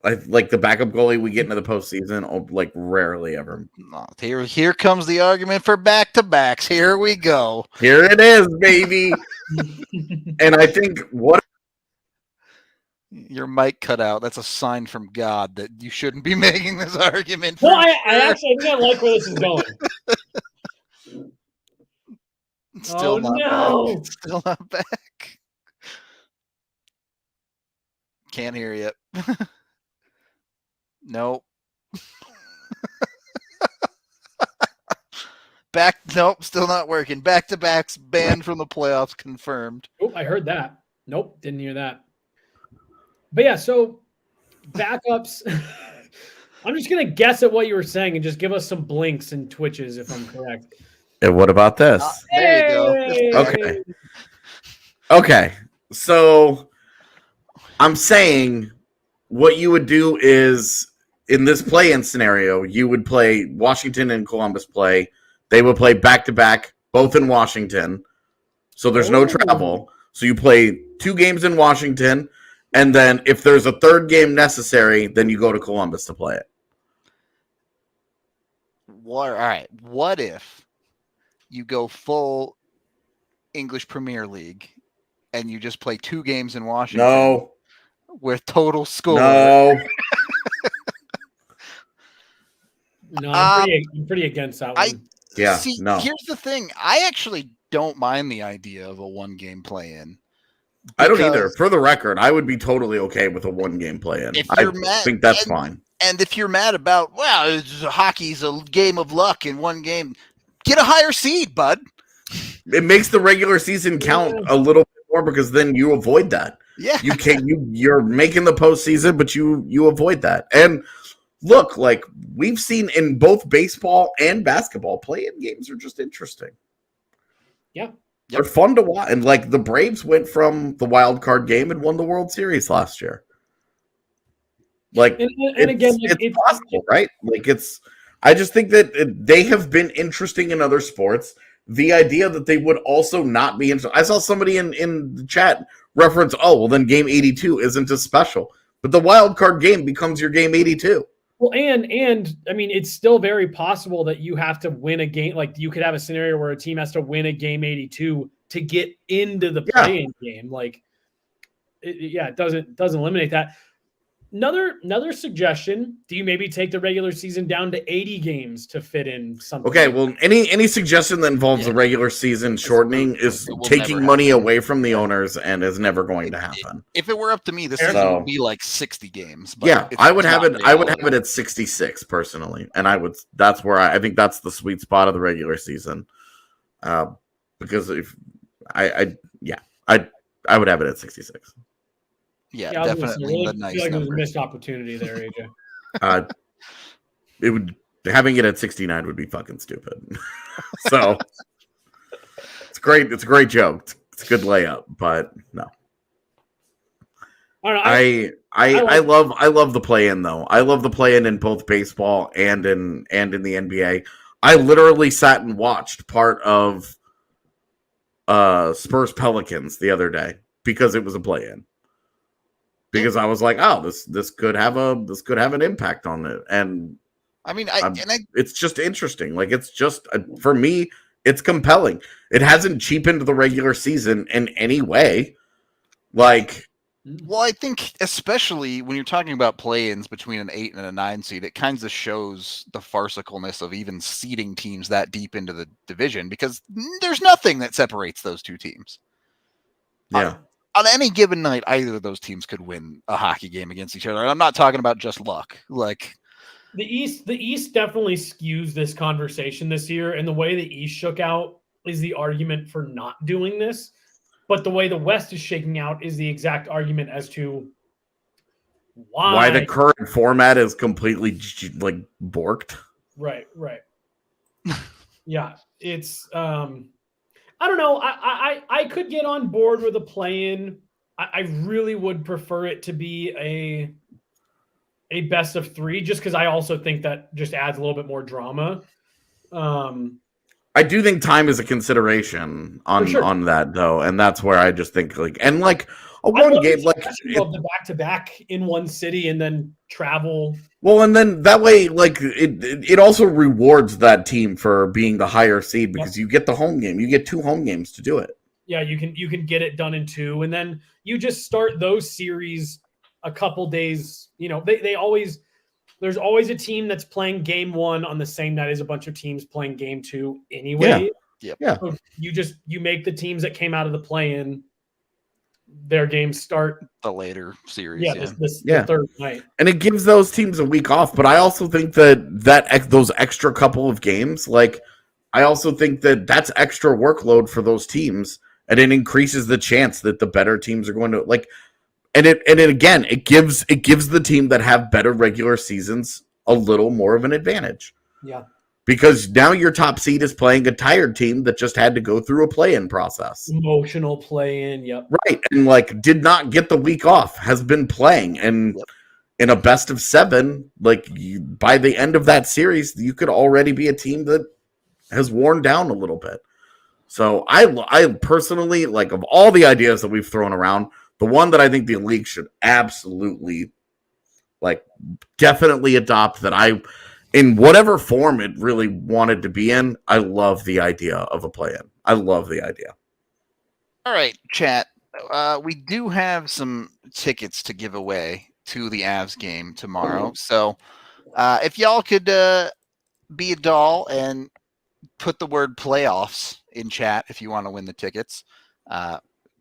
like the backup goalie we get into the postseason, like rarely ever. No, here comes the argument for back-to-backs. Here we go. Here it is, baby. And I think Your mic cut out. That's a sign from God that you shouldn't be making this argument. Well, I actually think I like where this is going. Still not no. back. Still not back. Can't hear you. Nope. Nope, still not working. Back-to-backs banned from the playoffs, confirmed. Oh, I heard that. Nope, didn't hear that. But yeah, so backups. I'm just going to guess at what you were saying and just give us some blinks and twitches if I'm correct. And what about this? There you go. Okay. So I'm saying what you would do is in this play-in scenario, you would play Washington and Columbus play. They would play back-to-back, both in Washington. So there's no travel. So you play 2 games in Washington, and then if there's a third game necessary, then you go to Columbus to play it. All right. What if you go full English Premier League and you just play 2 games in Washington? No. With total score. No. No, I'm pretty against that one. No. Here's the thing. I actually don't mind the idea of a 1-game play-in. I don't either. For the record, I would be totally okay with a 1-game play-in. I think that's fine. And if you're mad about, well, hockey's a game of luck in 1 game, get a higher seed, bud. It makes the regular season count a little bit more because then you avoid that. Yeah. You're making the postseason, but you avoid that. And look, like we've seen in both baseball and basketball, play-in games are just interesting. Yeah. They're fun to watch. And like the Braves went from the wild card game and won the World Series last year. Like, and again, it's possible, right? Like I just think that they have been interesting in other sports. The idea that they would also not be interesting. I saw somebody in the chat reference, oh, well, then game 82 isn't as special. But the wild card game becomes your game 82. Well, and I mean, it's still very possible that you have to win a game. Like you could have a scenario where a team has to win a game 82 to get into the play-in game. Like, it doesn't eliminate that. Another suggestion: do you maybe take the regular season down to 80 games to fit in something? Okay, well, any suggestion that involves the regular season shortening is taking money away from the owners and is never going to happen. If it were up to me, this season would be like 60 games. But I would have it. I would have it at 66 personally, and I would. That's where I think that's the sweet spot of the regular season. Because if I would have it at 66. Yeah, definitely the nice feel like number. It was a missed opportunity there, AJ. It would having it at 69 would be fucking stupid. So it's great. It's a great joke. It's a good layup, but no. I love the play-in though. I love the play-in in both baseball and in the NBA. I literally sat and watched part of Spurs Pelicans the other day because it was a play-in. Because I was like, oh, this could have an impact on it, and I mean, it's just interesting. Like it's just for me, it's compelling. It hasn't cheapened the regular season in any way. Like, well, I think especially when you're talking about play-ins between an 8 and a 9 seed, it kind of shows the farcicalness of even seeding teams that deep into the division because there's nothing that separates those two teams. Yeah. On any given night, either of those teams could win a hockey game against each other. And I'm not talking about just luck. Like the East definitely skews this conversation this year. And the way the East shook out is the argument for not doing this. But the way the West is shaking out is the exact argument as to why the current format is completely like borked. Right. Yeah, it's I don't know. I could get on board with a play-in. I really would prefer it to be a best of 3, just because I also think that just adds a little bit more drama. I do think time is a consideration on that though, and that's where I just think like a one game like of the back-to-back in one city and then travel. Well, and then that way, like it also rewards that team for being the higher seed because you get the home game, you get 2 home games to do it. Yeah, you can get it done in 2, and then you just start those series a couple days. You know, there's always a team that's playing game 1 on the same night as a bunch of teams playing game 2 anyway. Yeah. So you make the teams that came out of the play-in, their games start the later series. The third night, and it gives those teams a week off. But I also think that those extra couple of games, like I also think that's extra workload for those teams, and it increases the chance that the better teams are going to like. And it gives the team that have better regular seasons a little more of an advantage. Yeah. Because now your top seed is playing a tired team that just had to go through a play-in process. Emotional play-in, yep. Right, and like did not get the week off, has been playing, and in a best of 7, like by the end of that series, you could already be a team that has worn down a little bit. So I personally, like of all the ideas that we've thrown around, the one that I think the league should absolutely, like, definitely adopt that in whatever form it really wanted to be in, I love the idea of a play-in. I love the idea. All right, chat. We do have some tickets to give away to the Avs game tomorrow. So if y'all could be a doll and put the word playoffs in chat if you want to win the tickets.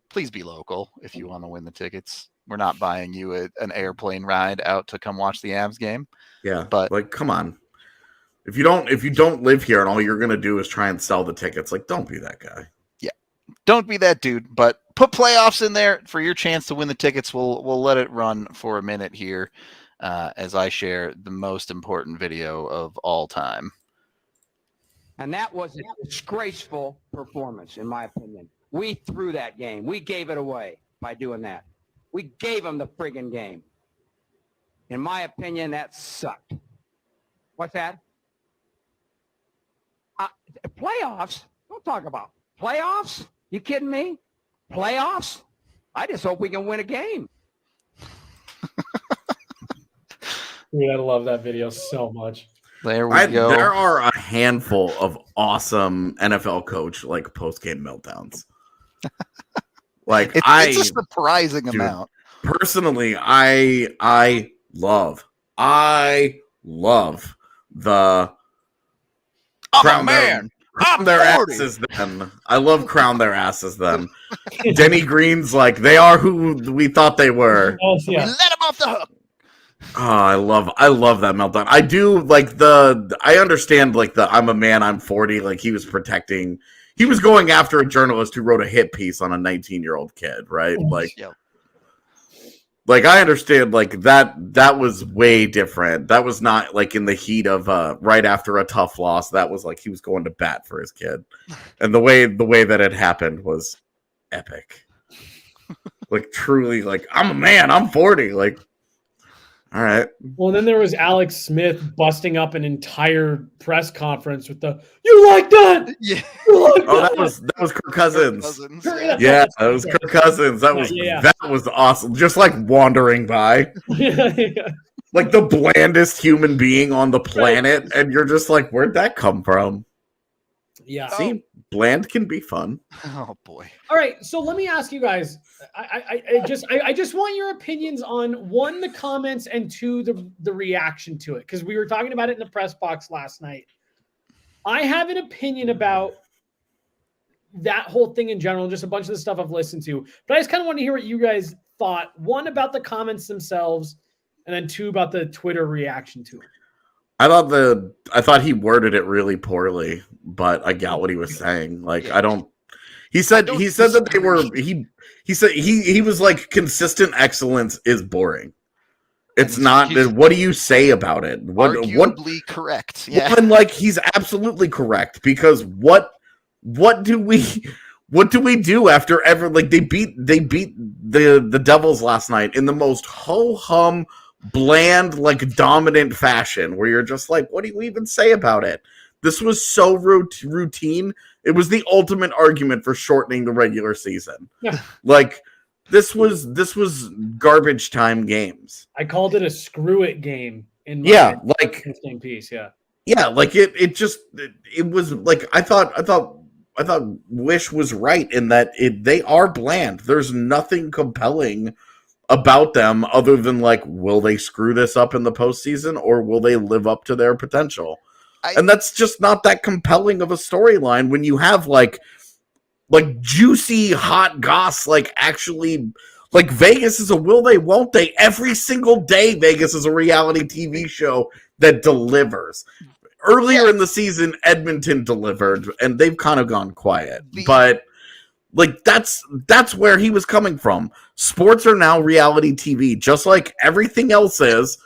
Please be local if you want to win the tickets. We're not buying you an airplane ride out to come watch the Avs game. Yeah, but like, come on. If you don't live here and all you're gonna do is try and sell the tickets, like, don't be that guy. Yeah, don't be that dude. But put playoffs in there for your chance to win the tickets. We'll let it run for a minute here as I share the most important video of all time. And that was a disgraceful performance, in my opinion. We threw that game. We gave it away by doing that. We gave them the friggin' game. In my opinion, that sucked. What's that? Playoffs? Don't talk about playoffs. You kidding me? Playoffs? I just hope we can win a game. Dude, I love that video so much. There we go. There are a handful of awesome NFL coach like post-game meltdowns. Like it's a surprising amount. Personally, I love the crown man. Crown their asses then. I love crown their asses then. Denny Green's like, they are who we thought they were. Oh, yeah. We let him off the hook. Oh, I love that meltdown. I do like I understand like I'm a man, I'm 40. Like he was going after a journalist who wrote a hit piece on a 19-year-old kid, right? Like, yep. Like I understand like that was way different. That was not like in the heat of right after a tough loss. That was like he was going to bat for his kid. And the way that it happened was epic. Like truly like I'm a man, I'm 40. Like all right. Well, then there was Alex Smith busting up an entire press conference with "You like that? Yeah. That was Kirk Cousins. Yeah, that was Kirk Cousins. That was awesome. Just like wandering by, like the blandest human being on the planet, and you're just like, where'd that come from? Yeah. See, bland can be fun. Oh boy. All right, so let me ask you guys. I just want your opinions on one, the comments, and two, the reaction to it, because we were talking about it in the press box last night. I have an opinion about that whole thing in general, just a bunch of the stuff I've listened to, but I just kind of want to hear what you guys thought. One, about the comments themselves, and then two, about the Twitter reaction to it. I thought he worded it really poorly, but I got what he was saying. Like he said that they were he said he was like consistent excellence is boring. It's not. What do you say about it? Arguably correct. Yeah. Well, and like he's absolutely correct, because what do we do after ever like they beat the Devils last night in the most ho-hum, bland, like dominant fashion, where you're just like, what do you even say about it? This was so routine. It was the ultimate argument for shortening the regular season. Yeah. Like this was garbage time games. I called it a screw it game in my like interesting piece. Yeah. Yeah, like it was like I thought Wish was right in that they are bland. There's nothing compelling about them other than like, will they screw this up in the postseason or will they live up to their potential? And that's just not that compelling of a storyline when you have like juicy hot goss, like actually like Vegas is a will they won't they every single day. Vegas is a reality TV show that delivers. Earlier in the season, Edmonton delivered, and they've kind of gone quiet. But like that's where he was coming from. Sports are now reality TV, just like everything else is.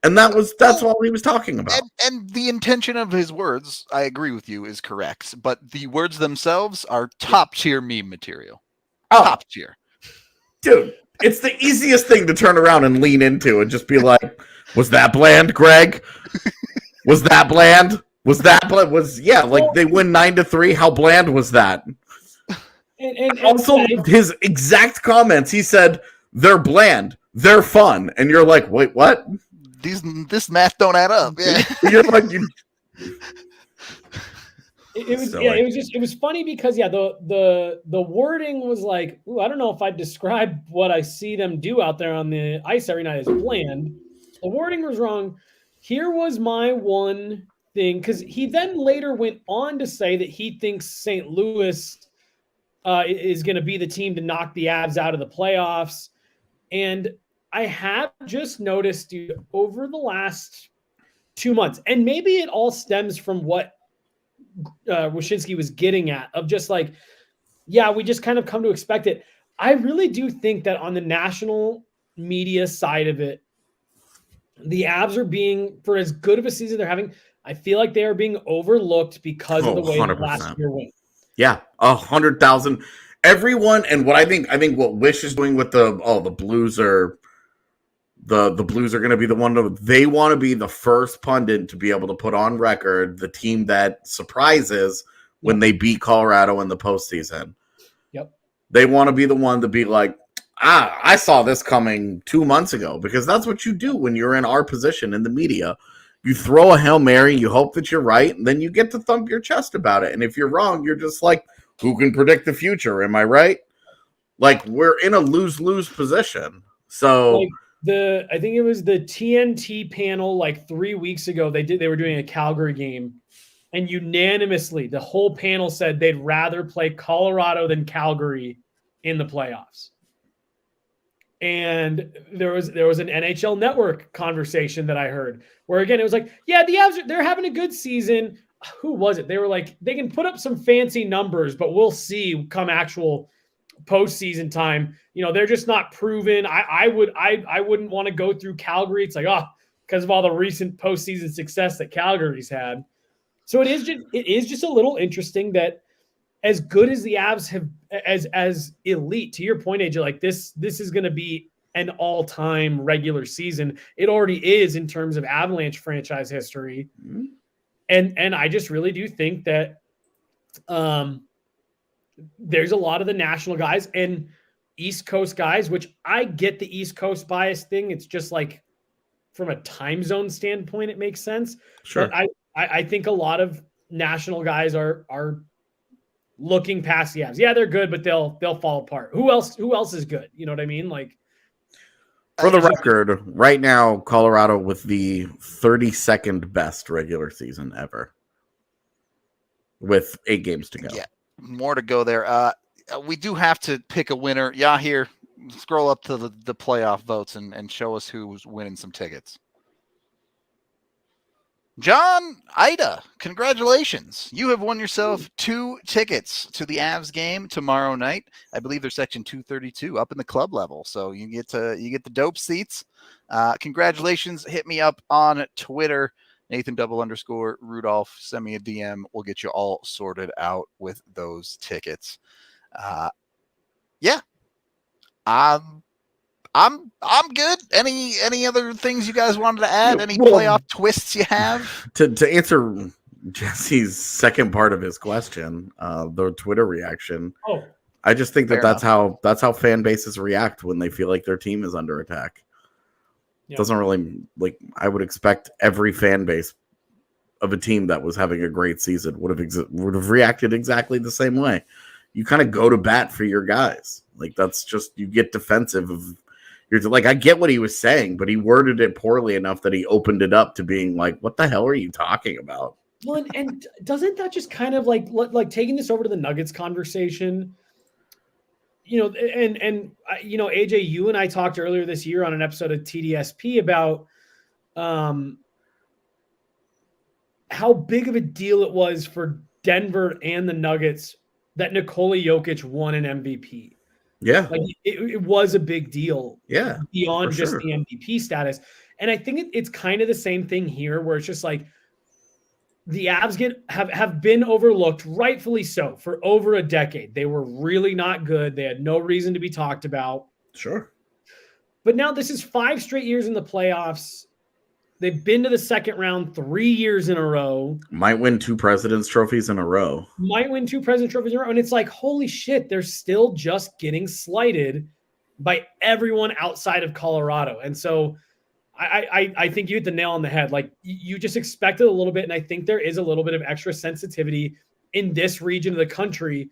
And that's all he was talking about. And the intention of his words, I agree with you, is correct. But the words themselves are top tier meme material. Top tier. Dude, it's the easiest thing to turn around and lean into and just be like, was that bland, Greg? Was that bland? Like they win 9-3. How bland was that? And also, his exact comments, he said, they're bland, they're fun. And you're like, wait, what? This math don't add up. Yeah. You're like, it was funny because the wording was like, ooh, I don't know if I'd describe what I see them do out there on the ice every night as bland. The wording was wrong. Here was my one thing, because he then later went on to say that he thinks St. Louis is going to be the team to knock the Avs out of the playoffs. And I have just noticed, dude, over the last 2 months, and maybe it all stems from what Wyshynski was getting at, of just like, yeah, we just kind of come to expect it. I really do think that on the national media side of it, the Avs are being, for as good of a season they're having, I feel like they are being overlooked because of the way the last year went. Yeah, 100,000. Everyone, and what I think what Wish is doing with the Blues are the Blues are going to be the one they want to be the first pundit to be able to put on record the team that surprises when they beat Colorado in the postseason. Yep, they want to be the one to be like, I saw this coming 2 months ago, because that's what you do when you're in our position in the media. You throw a Hail Mary, you hope that you're right, and then you get to thump your chest about it. And if you're wrong, you're just like, who can predict the future? Am I right? Like, we're in a lose-lose position. So like I think it was the TNT panel like 3 weeks ago, they were doing a Calgary game, and unanimously the whole panel said they'd rather play Colorado than Calgary in the playoffs. And there was an NHL Network conversation that I heard where, again, it was like, yeah, the Avs, they're having a good season. Who was it? They were like, they can put up some fancy numbers, but we'll see come actual postseason time. You know, they're just not proven. I wouldn't want to go through Calgary. It's like, because of all the recent postseason success that Calgary's had. So it is just a little interesting that as good as the Avs have, as elite, to your point, AJ, like this is going to be an all-time regular season. It already is in terms of Avalanche franchise history. Mm-hmm. And I just really do think that there's a lot of the national guys and East Coast guys, which I get the East Coast bias thing. It's just like from a time zone standpoint, it makes sense. Sure. But I think a lot of national guys are looking past the Avs. Yeah, they're good, but they'll fall apart. Who else is good? You know what I mean? Like, for the record, right now, Colorado with the 32nd best regular season ever, with 8 games to go. Yeah, more to go there. We do have to pick a winner. Yahir, scroll up to the playoff votes and show us who's winning some tickets. John Ida, congratulations. You have won yourself 2 tickets to the Avs game tomorrow night. I believe they're section 232 up in the club level. So you get the dope seats. Congratulations. Hit me up on Twitter, Nathan_ Rudolph. Send me a DM. We'll get you all sorted out with those tickets. Yeah. I'm good. Any other things you guys wanted to add? Any playoff twists you have? To answer Jesse's second part of his question, the Twitter reaction. Oh, I just think Fair that's how fan bases react when they feel like their team is under attack. yeah. Doesn't really, like, I would expect every fan base of a team that was having a great season would have reacted exactly the same way. You kind of go to bat for your guys. Like, that's just, you get defensive of, you're like, I get what he was saying, but he worded it poorly enough that he opened it up to being like, what the hell are you talking about? Well, and doesn't that just kind of like taking this over to the Nuggets conversation? You know, and you know, AJ, you and I talked earlier this year on an episode of TDSP about how big of a deal it was for Denver and the Nuggets that Nikola Jokic won an MVP. Yeah. Like it was a big deal. Yeah. Beyond just sure. the MVP status. And I think it's kind of the same thing here where it's just like the Avs have been overlooked, rightfully so, for over a decade. They were really not good. They had no reason to be talked about. Sure. But now this is 5 straight years in the playoffs. They've been to the second round 3 years in a row. Might win 2 President's trophies in a row. Might win 2 President's trophies in a row. And it's like, holy shit, they're still just getting slighted by everyone outside of Colorado. And so I think you hit the nail on the head. Like, you just expected a little bit. And I think there is a little bit of extra sensitivity in this region of the country.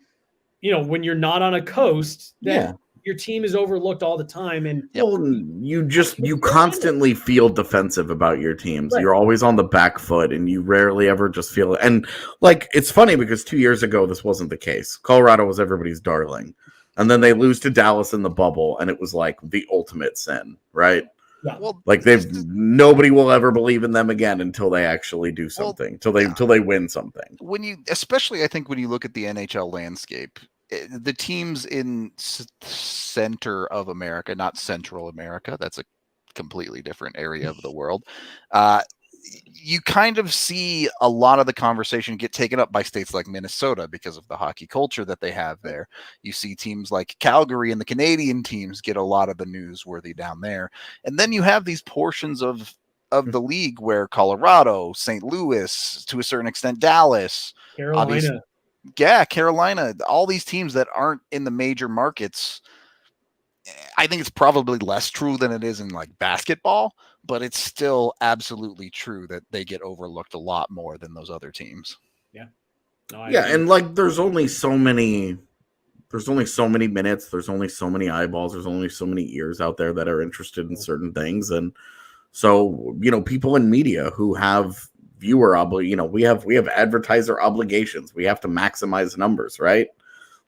You know, when you're not on a coast, that your team is overlooked all the time. And well, you constantly feel defensive about your teams. Right. You're always on the back foot, and you rarely ever just feel it. And like, it's funny because 2 years ago, this wasn't the case. Colorado was everybody's darling. And then they lose to Dallas in the bubble, and it was like the ultimate sin, right? yeah. Well, Like, nobody will ever believe in them again until they actually do something, until they win something. Especially I think when you look at the NHL landscape, the teams in center of America, not Central America, that's a completely different area of the world. You kind of see a lot of the conversation get taken up by states like Minnesota because of the hockey culture that they have there. You see teams like Calgary and the Canadian teams get a lot of the newsworthy down there. And then you have these portions of the league where Colorado, St. Louis, to a certain extent, Dallas, Carolina. Carolina, all these teams that aren't in the major markets. I think it's probably less true than it is in like basketball, but it's still absolutely true that they get overlooked a lot more than those other teams. Yeah. No, And like, there's only so many minutes, there's only so many eyeballs, there's only so many ears out there that are interested in certain things. And so, you know, people in media who have viewer we have advertiser obligations. We have to maximize numbers, right?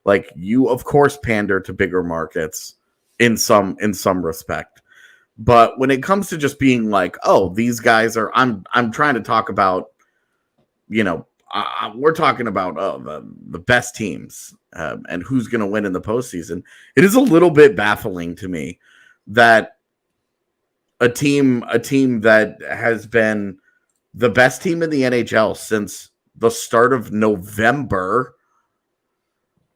Like, you of course pander to bigger markets in some respect. But when it comes to just being like, oh, these guys are, I'm trying to talk about, we're talking about the best teams and who's going to win in the postseason. It is a little bit baffling to me that a team that has been the best team in the NHL since the start of November,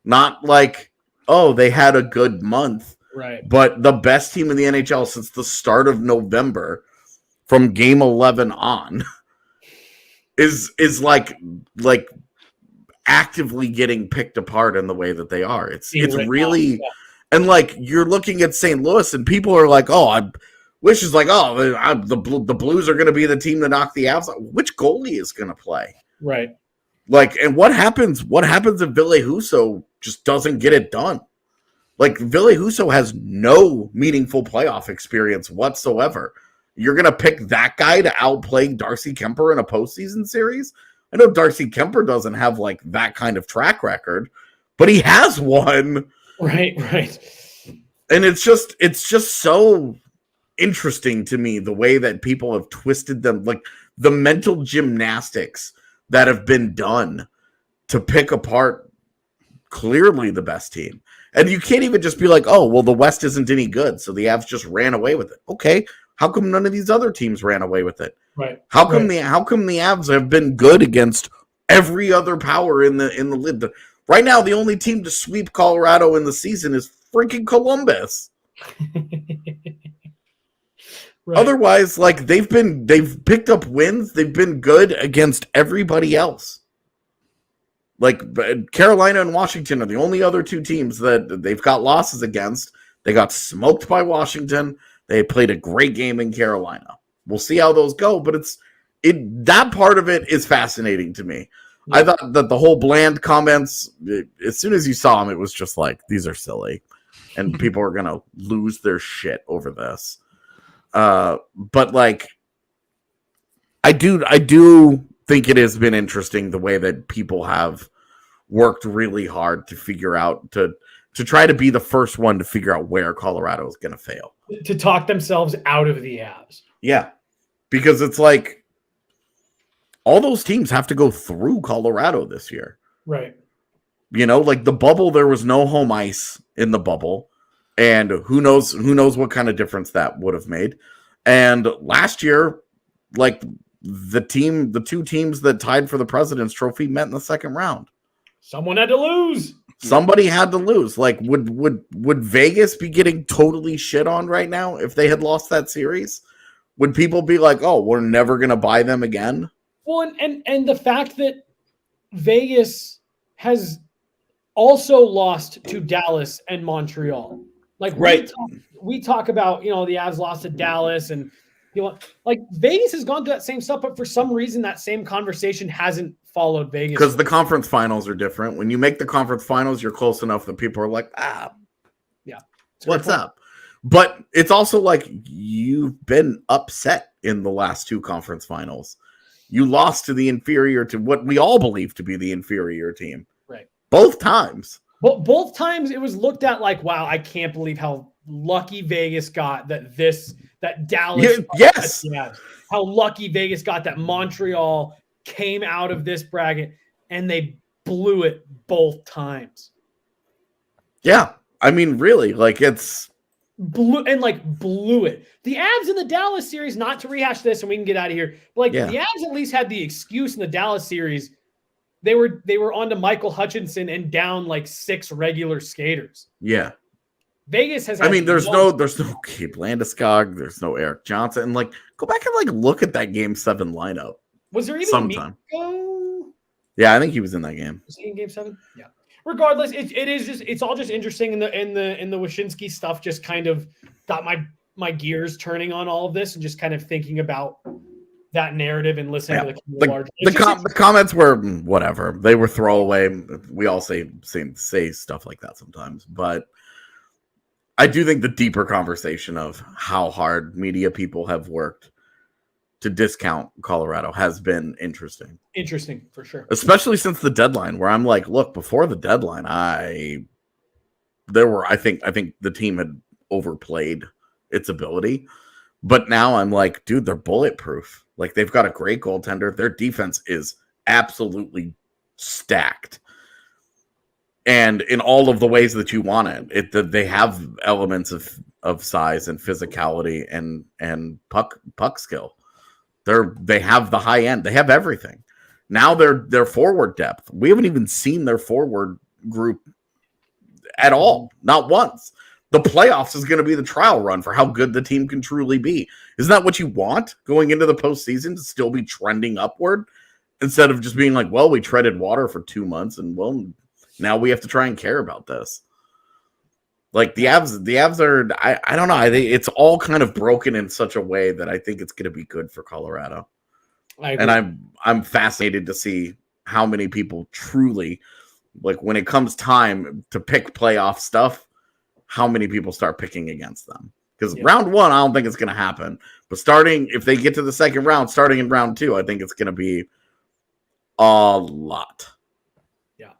not like, oh, they had a good month. Right. But the best team in the NHL since the start of November, from game 11 on, is like actively getting picked apart in the way that they are. It's really, and like, you're looking at St. Louis and people are like, oh, Wish is like, oh, the Blues are going to be the team that knock the Avs out. Which goalie is going to play? Right. Like, and what happens if Ville Husso just doesn't get it done? Like, Ville Husso has no meaningful playoff experience whatsoever. You're going to pick that guy to outplay Darcy Kemper in a postseason series? I know Darcy Kemper doesn't have, like, that kind of track record, but he has one. Right. And it's just so interesting to me the way that people have twisted them, like the mental gymnastics that have been done to pick apart clearly the best team. And you can't even just be like, oh, well, the West isn't any good, so the Avs just ran away with it. Okay, how come none of these other teams ran away with it? Right. How come the Avs have been good against every other power in the lid? Right now, the only team to sweep Colorado in the season is freaking Columbus. Right. Otherwise, like they've picked up wins. They've been good against everybody else. Like Carolina and Washington are the only other two teams that they've got losses against. They got smoked by Washington. They played a great game in Carolina. We'll see how those go, but that part of it is fascinating to me. Yeah. I thought that the whole Bland comments, as soon as you saw them, it was just like, these are silly. And people are going to lose their shit over this. But like, I do think it has been interesting the way that people have worked really hard to figure out to try to be the first one to figure out where Colorado is going to fail. To talk themselves out of the Avs. Yeah. Because it's like all those teams have to go through Colorado this year. Right. You know, like the bubble, there was no home ice in the bubble. And who knows what kind of difference that would have made. And last year, like the two teams that tied for the President's Trophy met in the second round. Someone had to lose. Somebody had to lose. Like, would Vegas be getting totally shit on right now if they had lost that series? Would people be like, "Oh, we're never going to buy them again"? Well, and the fact that Vegas has also lost to Dallas and Montreal. Like, right. We talk about, the Avs lost to Dallas and like Vegas has gone through that same stuff, but for some reason that same conversation hasn't followed Vegas. Because the conference finals are different. When you make the conference finals, you're close enough that people are like, yeah, what's up? But it's also like you've been upset in the last two conference finals. You lost to the inferior, to what we all believe to be the inferior team. Right. Both times. But both times it was looked at like, wow, I can't believe how lucky Vegas got that Dallas. Yes. How lucky Vegas got that Montreal came out of this bracket and they blew it both times. Yeah. I mean, really, like it's blew it. The Avs in the Dallas series, not to rehash this and we can get out of here, but the Avs at least had the excuse in the Dallas series. They were on to Michael Hutchinson and down like 6 regular skaters. Yeah. Vegas has. I mean, there's no Gabe Landeskog, there's no Eric Johnson, and like go back and like look at that Game 7 lineup. Was there even sometime? Mikko? Yeah, I think he was in that game. Was he in Game 7? Yeah. Regardless, it's all just interesting in the Wyshynski stuff. Just kind of got my gears turning on all of this and just kind of thinking about that narrative and listening to the larger. The comments were whatever. They were throwaway. We all say stuff like that sometimes, but I do think the deeper conversation of how hard media people have worked to discount Colorado has been interesting. Interesting, for sure. Especially since the deadline, where I'm like, look, before the deadline, I think the team had overplayed its ability. But now I'm like, dude, they're bulletproof. Like, they've got a great goaltender. Their defense is absolutely stacked. And in all of the ways that you want it, they have elements of size and physicality and puck skill. They have the high end. They have everything. Now their forward depth. We haven't even seen their forward group at all. Not once. The playoffs is going to be the trial run for how good the team can truly be. Isn't that what you want going into the postseason, to still be trending upward instead of just being like, well, we treaded water for 2 months and well, now we have to try and care about this. Like the Avs are, I don't know. It's all kind of broken in such a way that I think it's going to be good for Colorado. And I'm fascinated to see how many people truly, like when it comes time to pick playoff stuff, how many people start picking against them. Because round 1, I don't think it's going to happen. But if they get to the second round, starting in round 2, I think it's going to be a lot. Yeah.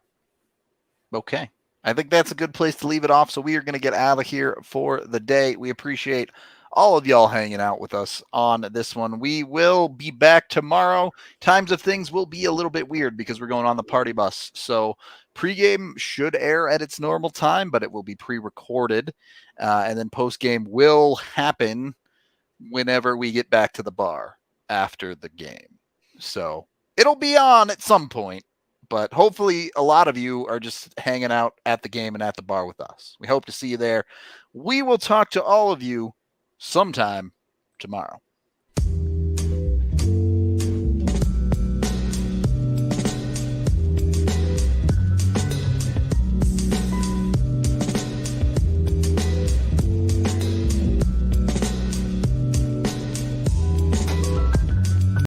Okay. I think that's a good place to leave it off. So we are going to get out of here for the day. We appreciate all of y'all hanging out with us on this one. We will be back tomorrow. Times of things will be a little bit weird because we're going on the party bus. So pregame should air at its normal time, but it will be pre-recorded. And then postgame will happen whenever we get back to the bar after the game. So it'll be on at some point. But hopefully a lot of you are just hanging out at the game and at the bar with us. We hope to see you there. We will talk to all of you sometime tomorrow.